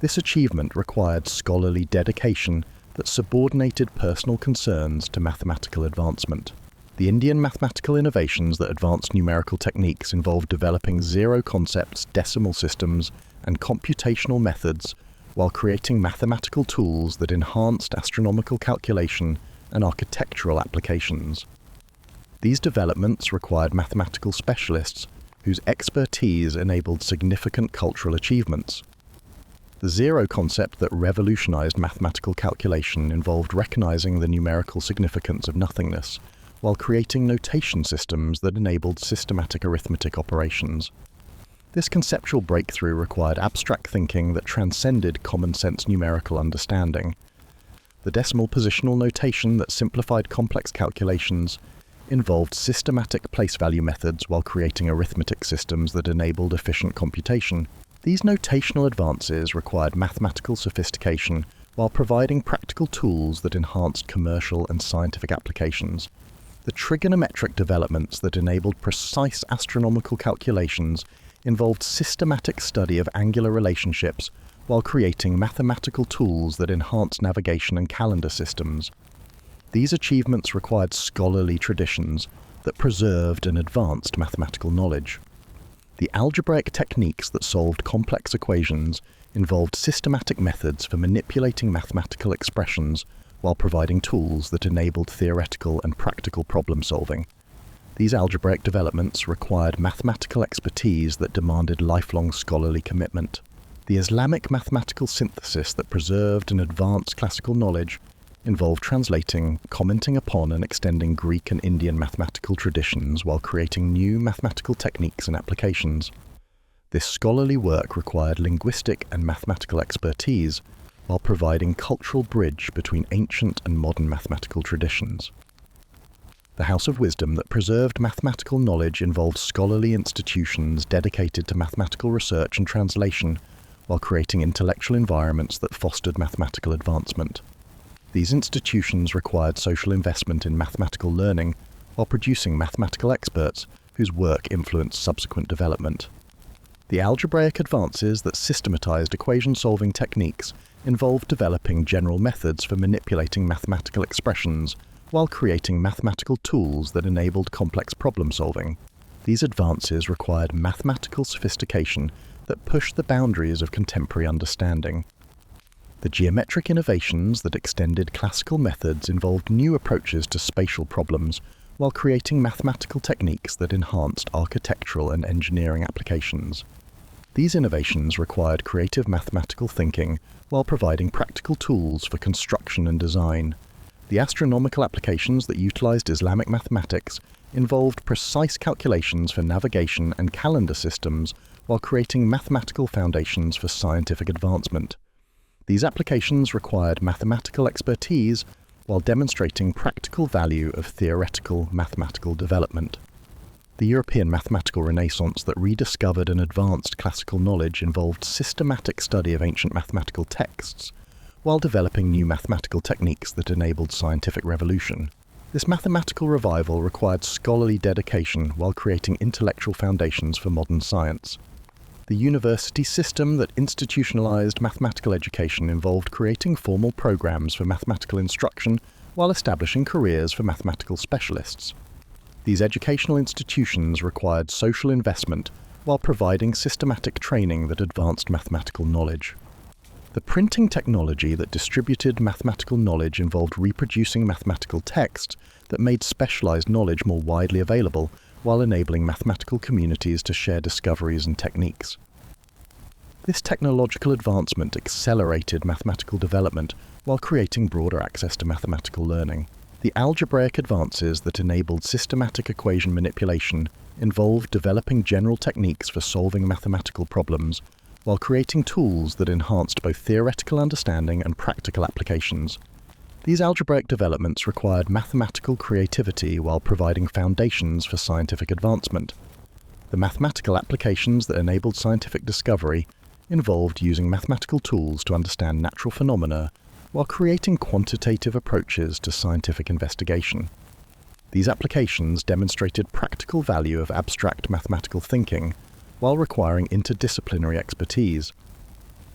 This achievement required scholarly dedication that subordinated personal concerns to mathematical advancement. The Indian mathematical innovations that advanced numerical techniques involved developing zero concepts, decimal systems, and computational methods while creating mathematical tools that enhanced astronomical calculation and architectural applications. These developments required mathematical specialists whose expertise enabled significant cultural achievements. The zero concept that revolutionized mathematical calculation involved recognizing the numerical significance of nothingness, while creating notation systems that enabled systematic arithmetic operations. This conceptual breakthrough required abstract thinking that transcended common-sense numerical understanding. The decimal positional notation that simplified complex calculations involved systematic place value methods while creating arithmetic systems that enabled efficient computation. These notational advances required mathematical sophistication while providing practical tools that enhanced commercial and scientific applications. The trigonometric developments that enabled precise astronomical calculations involved systematic study of angular relationships while creating mathematical tools that enhanced navigation and calendar systems. These achievements required scholarly traditions that preserved and advanced mathematical knowledge. The algebraic techniques that solved complex equations involved systematic methods for manipulating mathematical expressions while providing tools that enabled theoretical and practical problem solving. These algebraic developments required mathematical expertise that demanded lifelong scholarly commitment. The Islamic mathematical synthesis that preserved and advanced classical knowledge involved translating, commenting upon and extending Greek and Indian mathematical traditions while creating new mathematical techniques and applications. This scholarly work required linguistic and mathematical expertise while providing cultural bridge between ancient and modern mathematical traditions. The House of Wisdom that preserved mathematical knowledge involved scholarly institutions dedicated to mathematical research and translation while creating intellectual environments that fostered mathematical advancement. These institutions required social investment in mathematical learning while producing mathematical experts whose work influenced subsequent development. The algebraic advances that systematized equation-solving techniques involved developing general methods for manipulating mathematical expressions while creating mathematical tools that enabled complex problem-solving. These advances required mathematical sophistication that pushed the boundaries of contemporary understanding. The geometric innovations that extended classical methods involved new approaches to spatial problems while creating mathematical techniques that enhanced architectural and engineering applications. These innovations required creative mathematical thinking while providing practical tools for construction and design. The astronomical applications that utilized Islamic mathematics involved precise calculations for navigation and calendar systems while creating mathematical foundations for scientific advancement. These applications required mathematical expertise while demonstrating practical value of theoretical mathematical development. The European mathematical renaissance that rediscovered and advanced classical knowledge involved systematic study of ancient mathematical texts, while developing new mathematical techniques that enabled scientific revolution. This mathematical revival required scholarly dedication while creating intellectual foundations for modern science. The university system that institutionalized mathematical education involved creating formal programs for mathematical instruction while establishing careers for mathematical specialists. These educational institutions required social investment while providing systematic training that advanced mathematical knowledge. The printing technology that distributed mathematical knowledge involved reproducing mathematical text that made specialized knowledge more widely available while enabling mathematical communities to share discoveries and techniques. This technological advancement accelerated mathematical development while creating broader access to mathematical learning. The algebraic advances that enabled systematic equation manipulation involved developing general techniques for solving mathematical problems while creating tools that enhanced both theoretical understanding and practical applications. These algebraic developments required mathematical creativity while providing foundations for scientific advancement. The mathematical applications that enabled scientific discovery involved using mathematical tools to understand natural phenomena while creating quantitative approaches to scientific investigation. These applications demonstrated practical value of abstract mathematical thinking while requiring interdisciplinary expertise.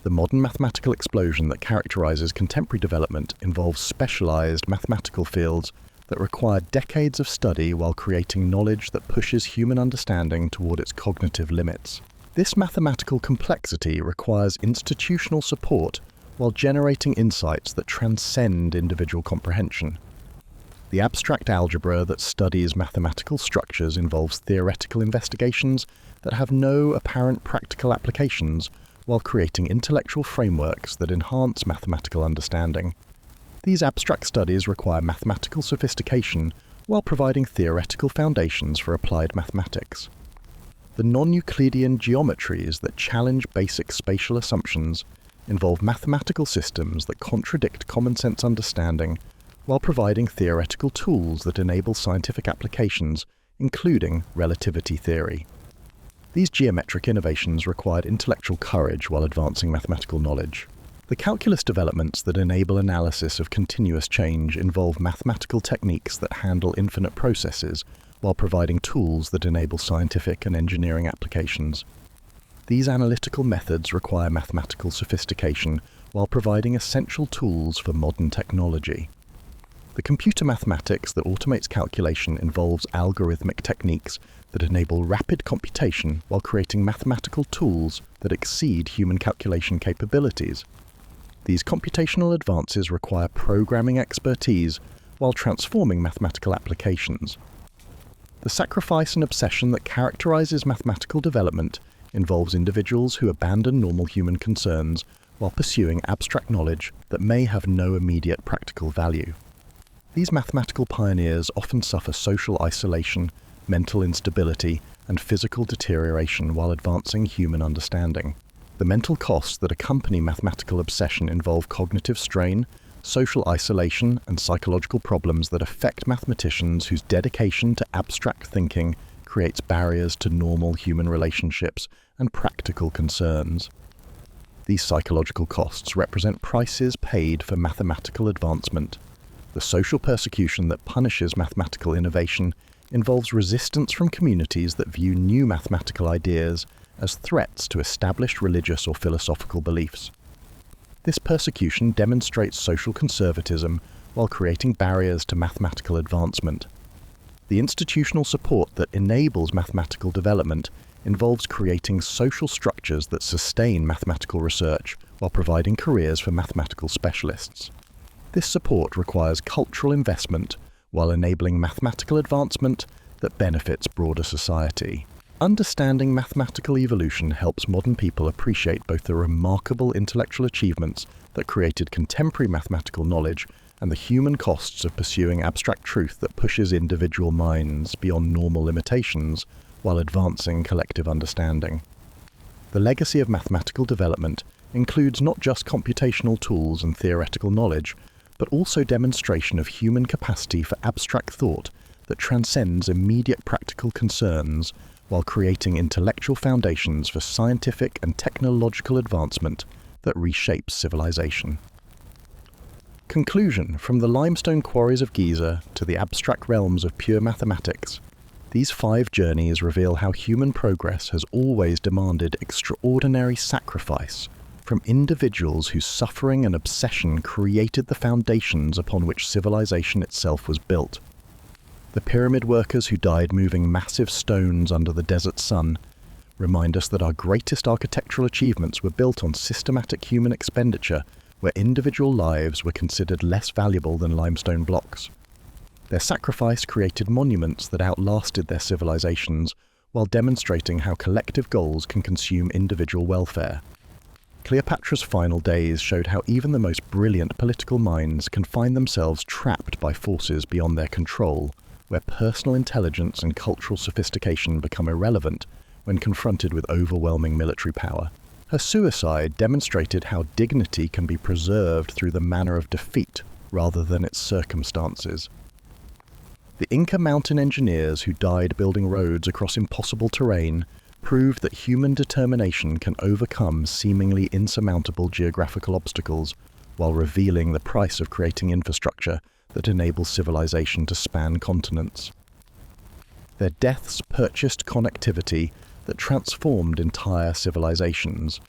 The modern mathematical explosion that characterizes contemporary development involves specialized mathematical fields that require decades of study while creating knowledge that pushes human understanding toward its cognitive limits. This mathematical complexity requires institutional support while generating insights that transcend individual comprehension. The abstract algebra that studies mathematical structures involves theoretical investigations that have no apparent practical applications while creating intellectual frameworks that enhance mathematical understanding. These abstract studies require mathematical sophistication while providing theoretical foundations for applied mathematics. The non-Euclidean geometries that challenge basic spatial assumptions involve mathematical systems that contradict common-sense understanding while providing theoretical tools that enable scientific applications, including relativity theory. These geometric innovations required intellectual courage while advancing mathematical knowledge. The calculus developments that enable analysis of continuous change involve mathematical techniques that handle infinite processes while providing tools that enable scientific and engineering applications. These analytical methods require mathematical sophistication while providing essential tools for modern technology. The computer mathematics that automates calculation involves algorithmic techniques that enable rapid computation while creating mathematical tools that exceed human calculation capabilities. These computational advances require programming expertise while transforming mathematical applications. The sacrifice and obsession that characterizes mathematical development involves individuals who abandon normal human concerns while pursuing abstract knowledge that may have no immediate practical value. These mathematical pioneers often suffer social isolation, mental instability, and physical deterioration while advancing human understanding. The mental costs that accompany mathematical obsession involve cognitive strain, social isolation, and psychological problems that affect mathematicians whose dedication to abstract thinking creates barriers to normal human relationships and practical concerns. These psychological costs represent prices paid for mathematical advancement. The social persecution that punishes mathematical innovation involves resistance from communities that view new mathematical ideas as threats to established religious or philosophical beliefs. This persecution demonstrates social conservatism while creating barriers to mathematical advancement. The institutional support that enables mathematical development involves creating social structures that sustain mathematical research while providing careers for mathematical specialists. This support requires cultural investment while enabling mathematical advancement that benefits broader society. Understanding mathematical evolution helps modern people appreciate both the remarkable intellectual achievements that created contemporary mathematical knowledge and the human costs of pursuing abstract truth that pushes individual minds beyond normal limitations while advancing collective understanding. The legacy of mathematical development includes not just computational tools and theoretical knowledge, but also demonstration of human capacity for abstract thought that transcends immediate practical concerns while creating intellectual foundations for scientific and technological advancement that reshapes civilization. Conclusion: from the limestone quarries of Giza to the abstract realms of pure mathematics, these 5 journeys reveal how human progress has always demanded extraordinary sacrifice from individuals whose suffering and obsession created the foundations upon which civilization itself was built. The pyramid workers who died moving massive stones under the desert sun remind us that our greatest architectural achievements were built on systematic human expenditure where individual lives were considered less valuable than limestone blocks. Their sacrifice created monuments that outlasted their civilizations while demonstrating how collective goals can consume individual welfare. Cleopatra's Final Days showed how even the most brilliant political minds can find themselves trapped by forces beyond their control, where personal intelligence and cultural sophistication become irrelevant when confronted with overwhelming military power. Her suicide demonstrated how dignity can be preserved through the manner of defeat rather than its circumstances. The Inca mountain engineers who died building roads across impossible terrain proved that human determination can overcome seemingly insurmountable geographical obstacles while revealing the price of creating infrastructure that enables civilization to span continents. Their deaths purchased connectivity that transformed entire civilizations.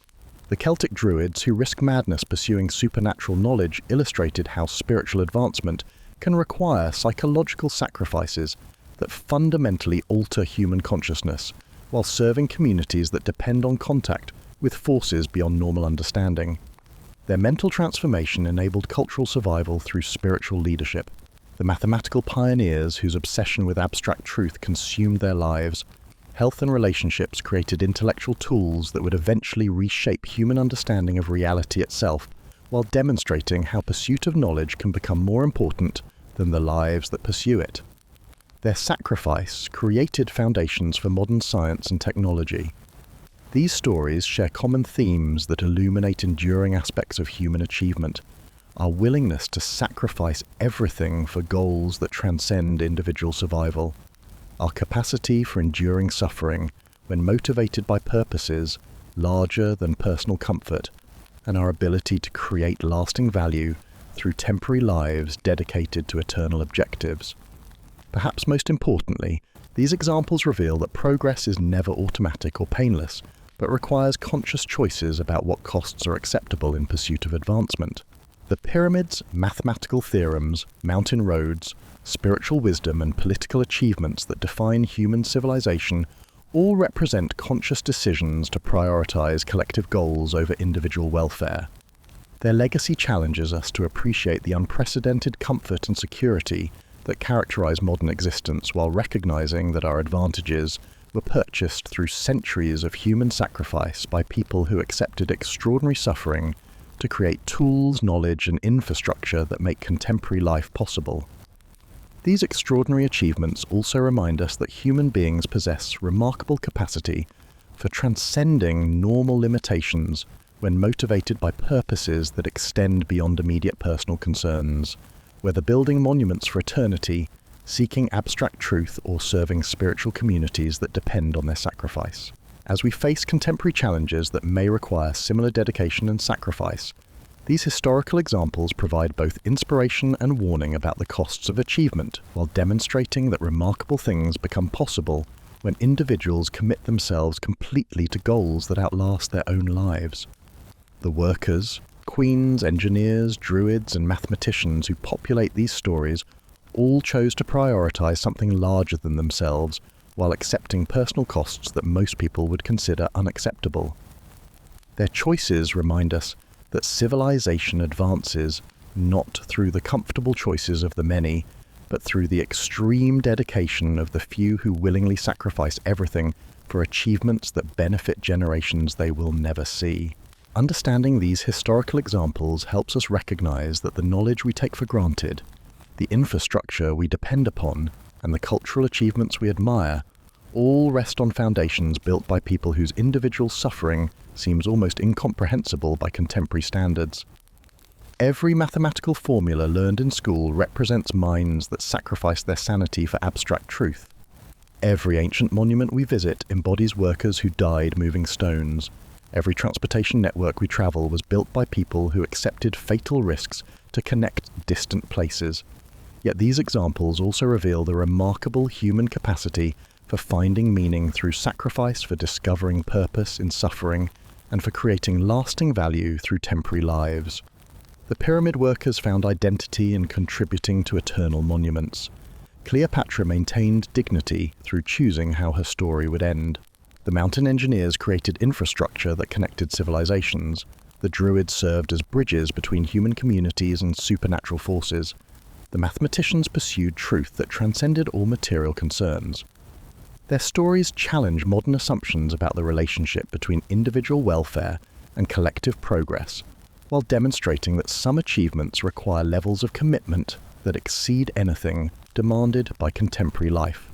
The Celtic Druids who risk madness pursuing supernatural knowledge illustrated how spiritual advancement can require psychological sacrifices that fundamentally alter human consciousness while serving communities that depend on contact with forces beyond normal understanding. Their mental transformation enabled cultural survival through spiritual leadership. The mathematical pioneers whose obsession with abstract truth consumed their lives, health and relationships created intellectual tools that would eventually reshape human understanding of reality itself, while demonstrating how pursuit of knowledge can become more important than the lives that pursue it. Their sacrifice created foundations for modern science and technology. These stories share common themes that illuminate enduring aspects of human achievement: our willingness to sacrifice everything for goals that transcend individual survival, our capacity for enduring suffering when motivated by purposes larger than personal comfort, and our ability to create lasting value through temporary lives dedicated to eternal objectives. Perhaps most importantly, these examples reveal that progress is never automatic or painless, but requires conscious choices about what costs are acceptable in pursuit of advancement. The pyramids, mathematical theorems, mountain roads, spiritual wisdom, and political achievements that define human civilization all represent conscious decisions to prioritize collective goals over individual welfare. Their legacy challenges us to appreciate the unprecedented comfort and security that characterize modern existence while recognizing that our advantages were purchased through centuries of human sacrifice by people who accepted extraordinary suffering to create tools, knowledge, and infrastructure that make contemporary life possible. These extraordinary achievements also remind us that human beings possess remarkable capacity for transcending normal limitations when motivated by purposes that extend beyond immediate personal concerns, whether building monuments for eternity, seeking abstract truth, or serving spiritual communities that depend on their sacrifice. As we face contemporary challenges that may require similar dedication and sacrifice, these historical examples provide both inspiration and warning about the costs of achievement, while demonstrating that remarkable things become possible when individuals commit themselves completely to goals that outlast their own lives. The workers, queens, engineers, druids, and mathematicians who populate these stories all chose to prioritize something larger than themselves while accepting personal costs that most people would consider unacceptable. Their choices remind us that civilization advances not through the comfortable choices of the many, but through the extreme dedication of the few who willingly sacrifice everything for achievements that benefit generations they will never see. Understanding these historical examples helps us recognize that the knowledge we take for granted, the infrastructure we depend upon, and the cultural achievements we admire all rest on foundations built by people whose individual suffering seems almost incomprehensible by contemporary standards. Every mathematical formula learned in school represents minds that sacrifice their sanity for abstract truth. Every ancient monument we visit embodies workers who died moving stones. Every transportation network we travel was built by people who accepted fatal risks to connect distant places. Yet these examples also reveal the remarkable human capacity for finding meaning through sacrifice, for discovering purpose in suffering, and for creating lasting value through temporary lives. The pyramid workers found identity in contributing to eternal monuments. Cleopatra maintained dignity through choosing how her story would end. The mountain engineers created infrastructure that connected civilizations. The druids served as bridges between human communities and supernatural forces. The mathematicians pursued truth that transcended all material concerns. Their stories challenge modern assumptions about the relationship between individual welfare and collective progress, while demonstrating that some achievements require levels of commitment that exceed anything demanded by contemporary life.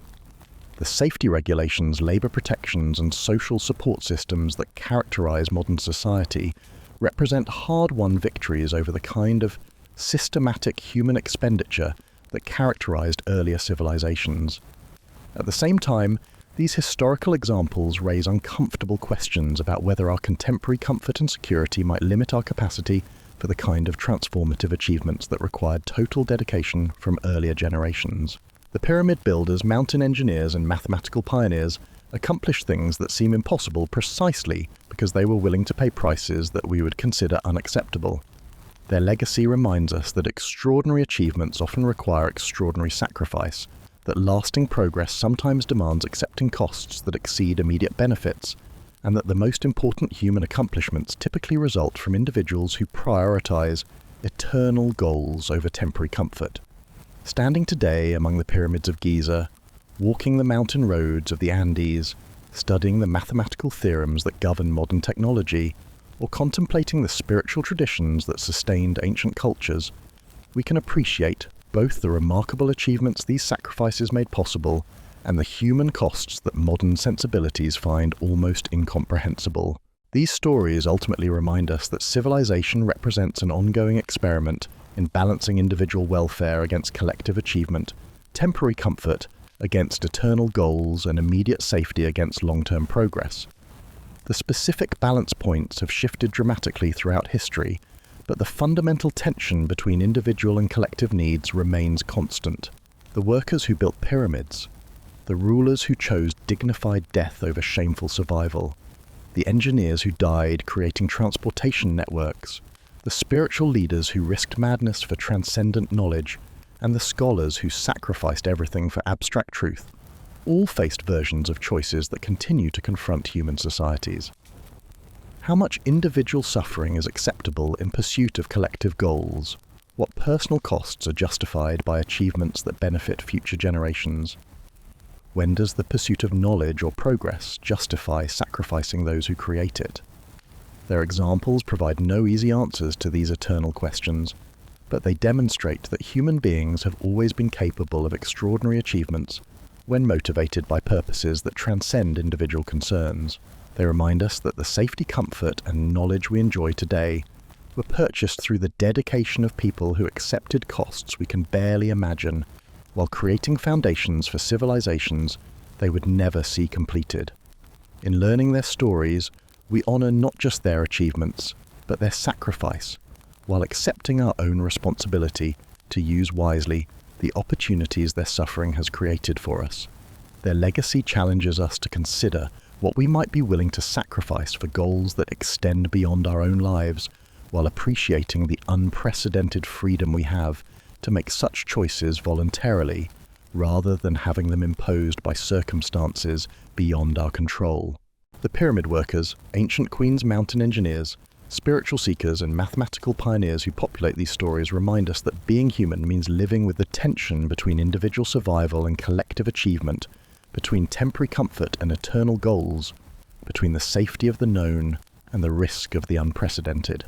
The safety regulations, labor protections, and social support systems that characterize modern society represent hard-won victories over the kind of systematic human expenditure that characterized earlier civilizations. At the same time, these historical examples raise uncomfortable questions about whether our contemporary comfort and security might limit our capacity for the kind of transformative achievements that required total dedication from earlier generations. The pyramid builders, mountain engineers, and mathematical pioneers accomplished things that seem impossible precisely because they were willing to pay prices that we would consider unacceptable. Their legacy reminds us that extraordinary achievements often require extraordinary sacrifice, that lasting progress sometimes demands accepting costs that exceed immediate benefits, and that the most important human accomplishments typically result from individuals who prioritize eternal goals over temporary comfort. Standing today among the pyramids of Giza, walking the mountain roads of the Andes, studying the mathematical theorems that govern modern technology, or contemplating the spiritual traditions that sustained ancient cultures, we can appreciate both the remarkable achievements these sacrifices made possible and the human costs that modern sensibilities find almost incomprehensible. These stories ultimately remind us that civilization represents an ongoing experiment in balancing individual welfare against collective achievement, temporary comfort against eternal goals, and immediate safety against long-term progress. The specific balance points have shifted dramatically throughout history, but the fundamental tension between individual and collective needs remains constant. The workers who built pyramids, the rulers who chose dignified death over shameful survival, the engineers who died creating transportation networks, the spiritual leaders who risked madness for transcendent knowledge, and the scholars who sacrificed everything for abstract truth, all faced versions of choices that continue to confront human societies. How much individual suffering is acceptable in pursuit of collective goals? What personal costs are justified by achievements that benefit future generations? When does the pursuit of knowledge or progress justify sacrificing those who create it? Their examples provide no easy answers to these eternal questions, but they demonstrate that human beings have always been capable of extraordinary achievements when motivated by purposes that transcend individual concerns. They remind us that the safety, comfort, and knowledge we enjoy today were purchased through the dedication of people who accepted costs we can barely imagine, while creating foundations for civilizations they would never see completed. In learning their stories, we honor not just their achievements, but their sacrifice, while accepting our own responsibility to use wisely the opportunities their suffering has created for us. Their legacy challenges us to consider what we might be willing to sacrifice for goals that extend beyond our own lives, while appreciating the unprecedented freedom we have to make such choices voluntarily, rather than having them imposed by circumstances beyond our control. The pyramid workers, ancient Queen's Mountain engineers, spiritual seekers, and mathematical pioneers who populate these stories remind us that being human means living with the tension between individual survival and collective achievement, between temporary comfort and eternal goals, between the safety of the known and the risk of the unprecedented.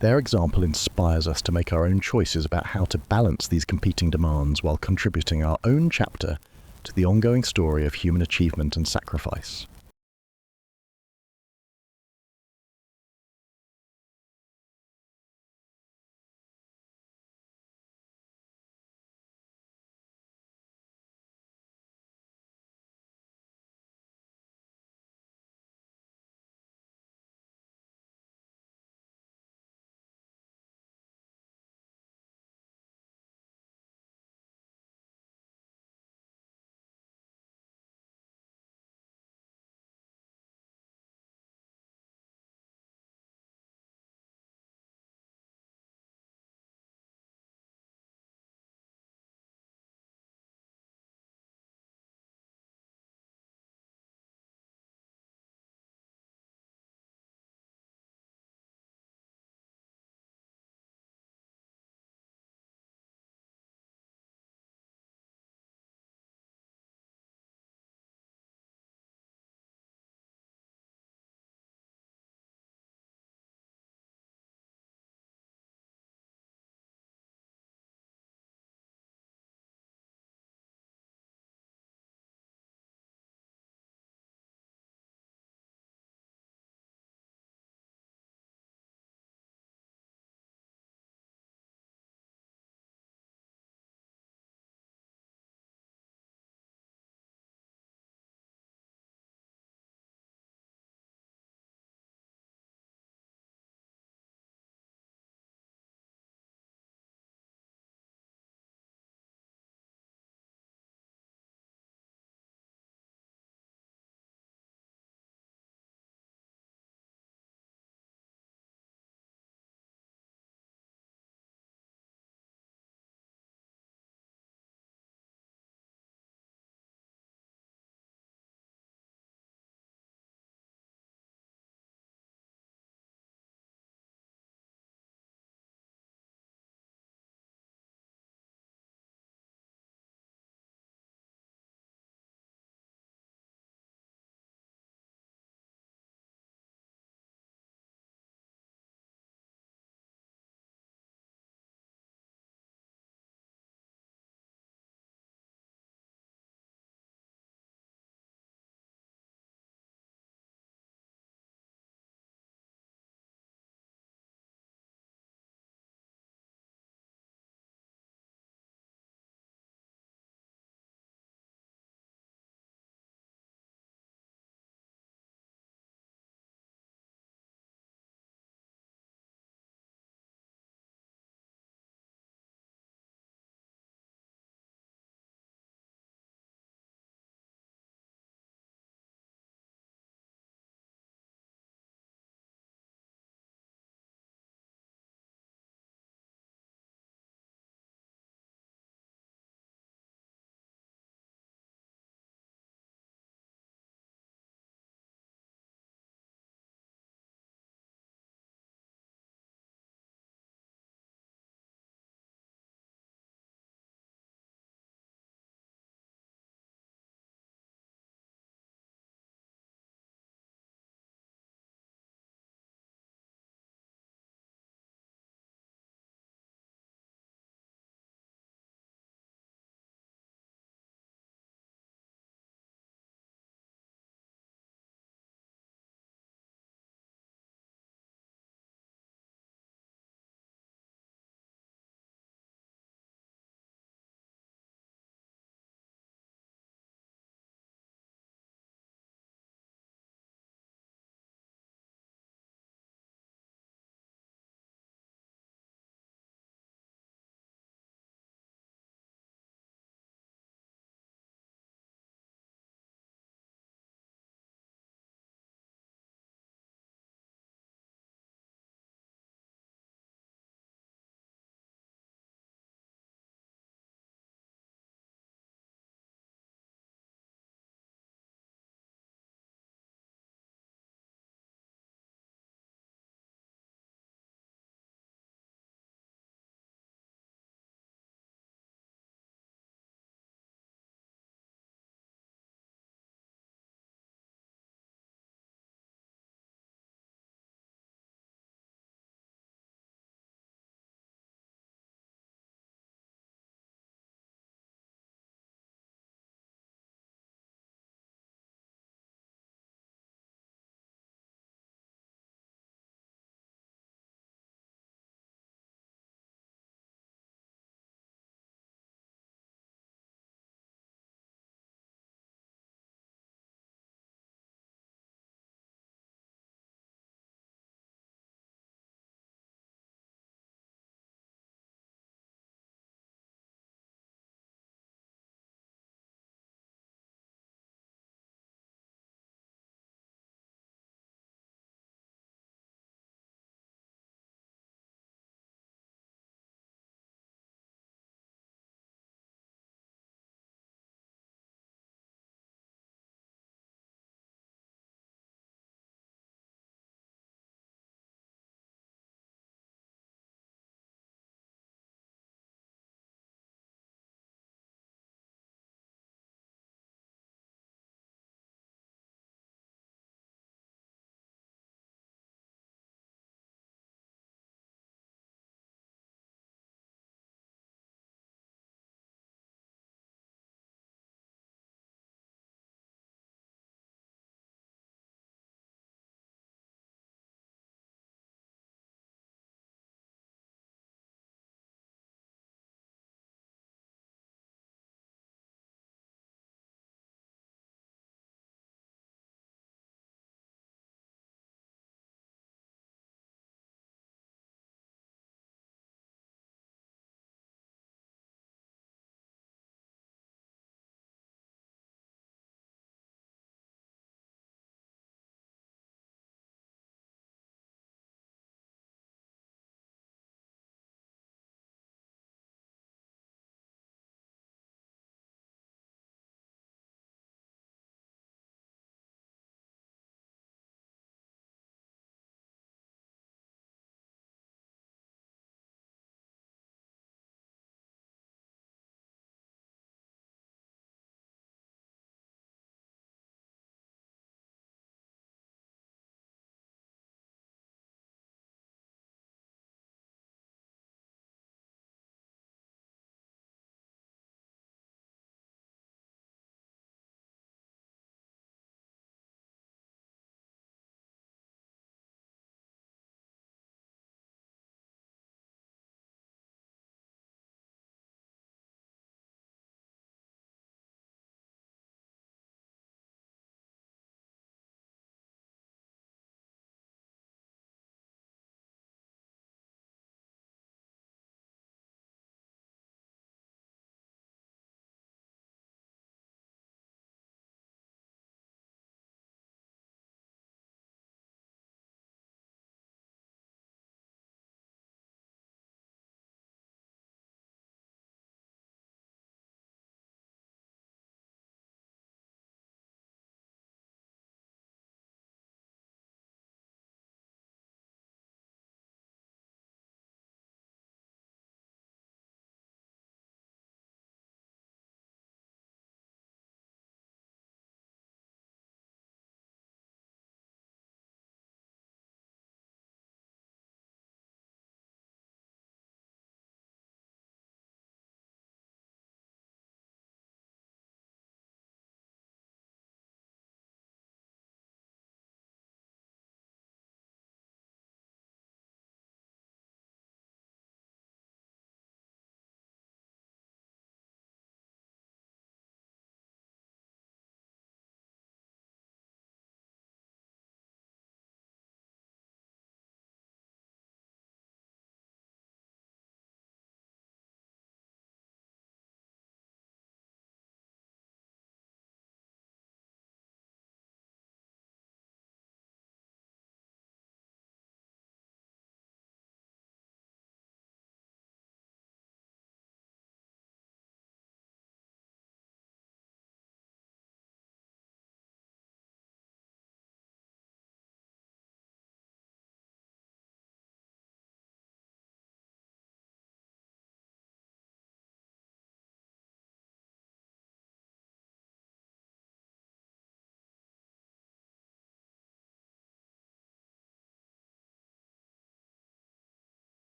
Their example inspires us to make our own choices about how to balance these competing demands while contributing our own chapter to the ongoing story of human achievement and sacrifice.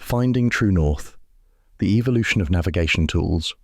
Finding True North, the evolution of navigation tools,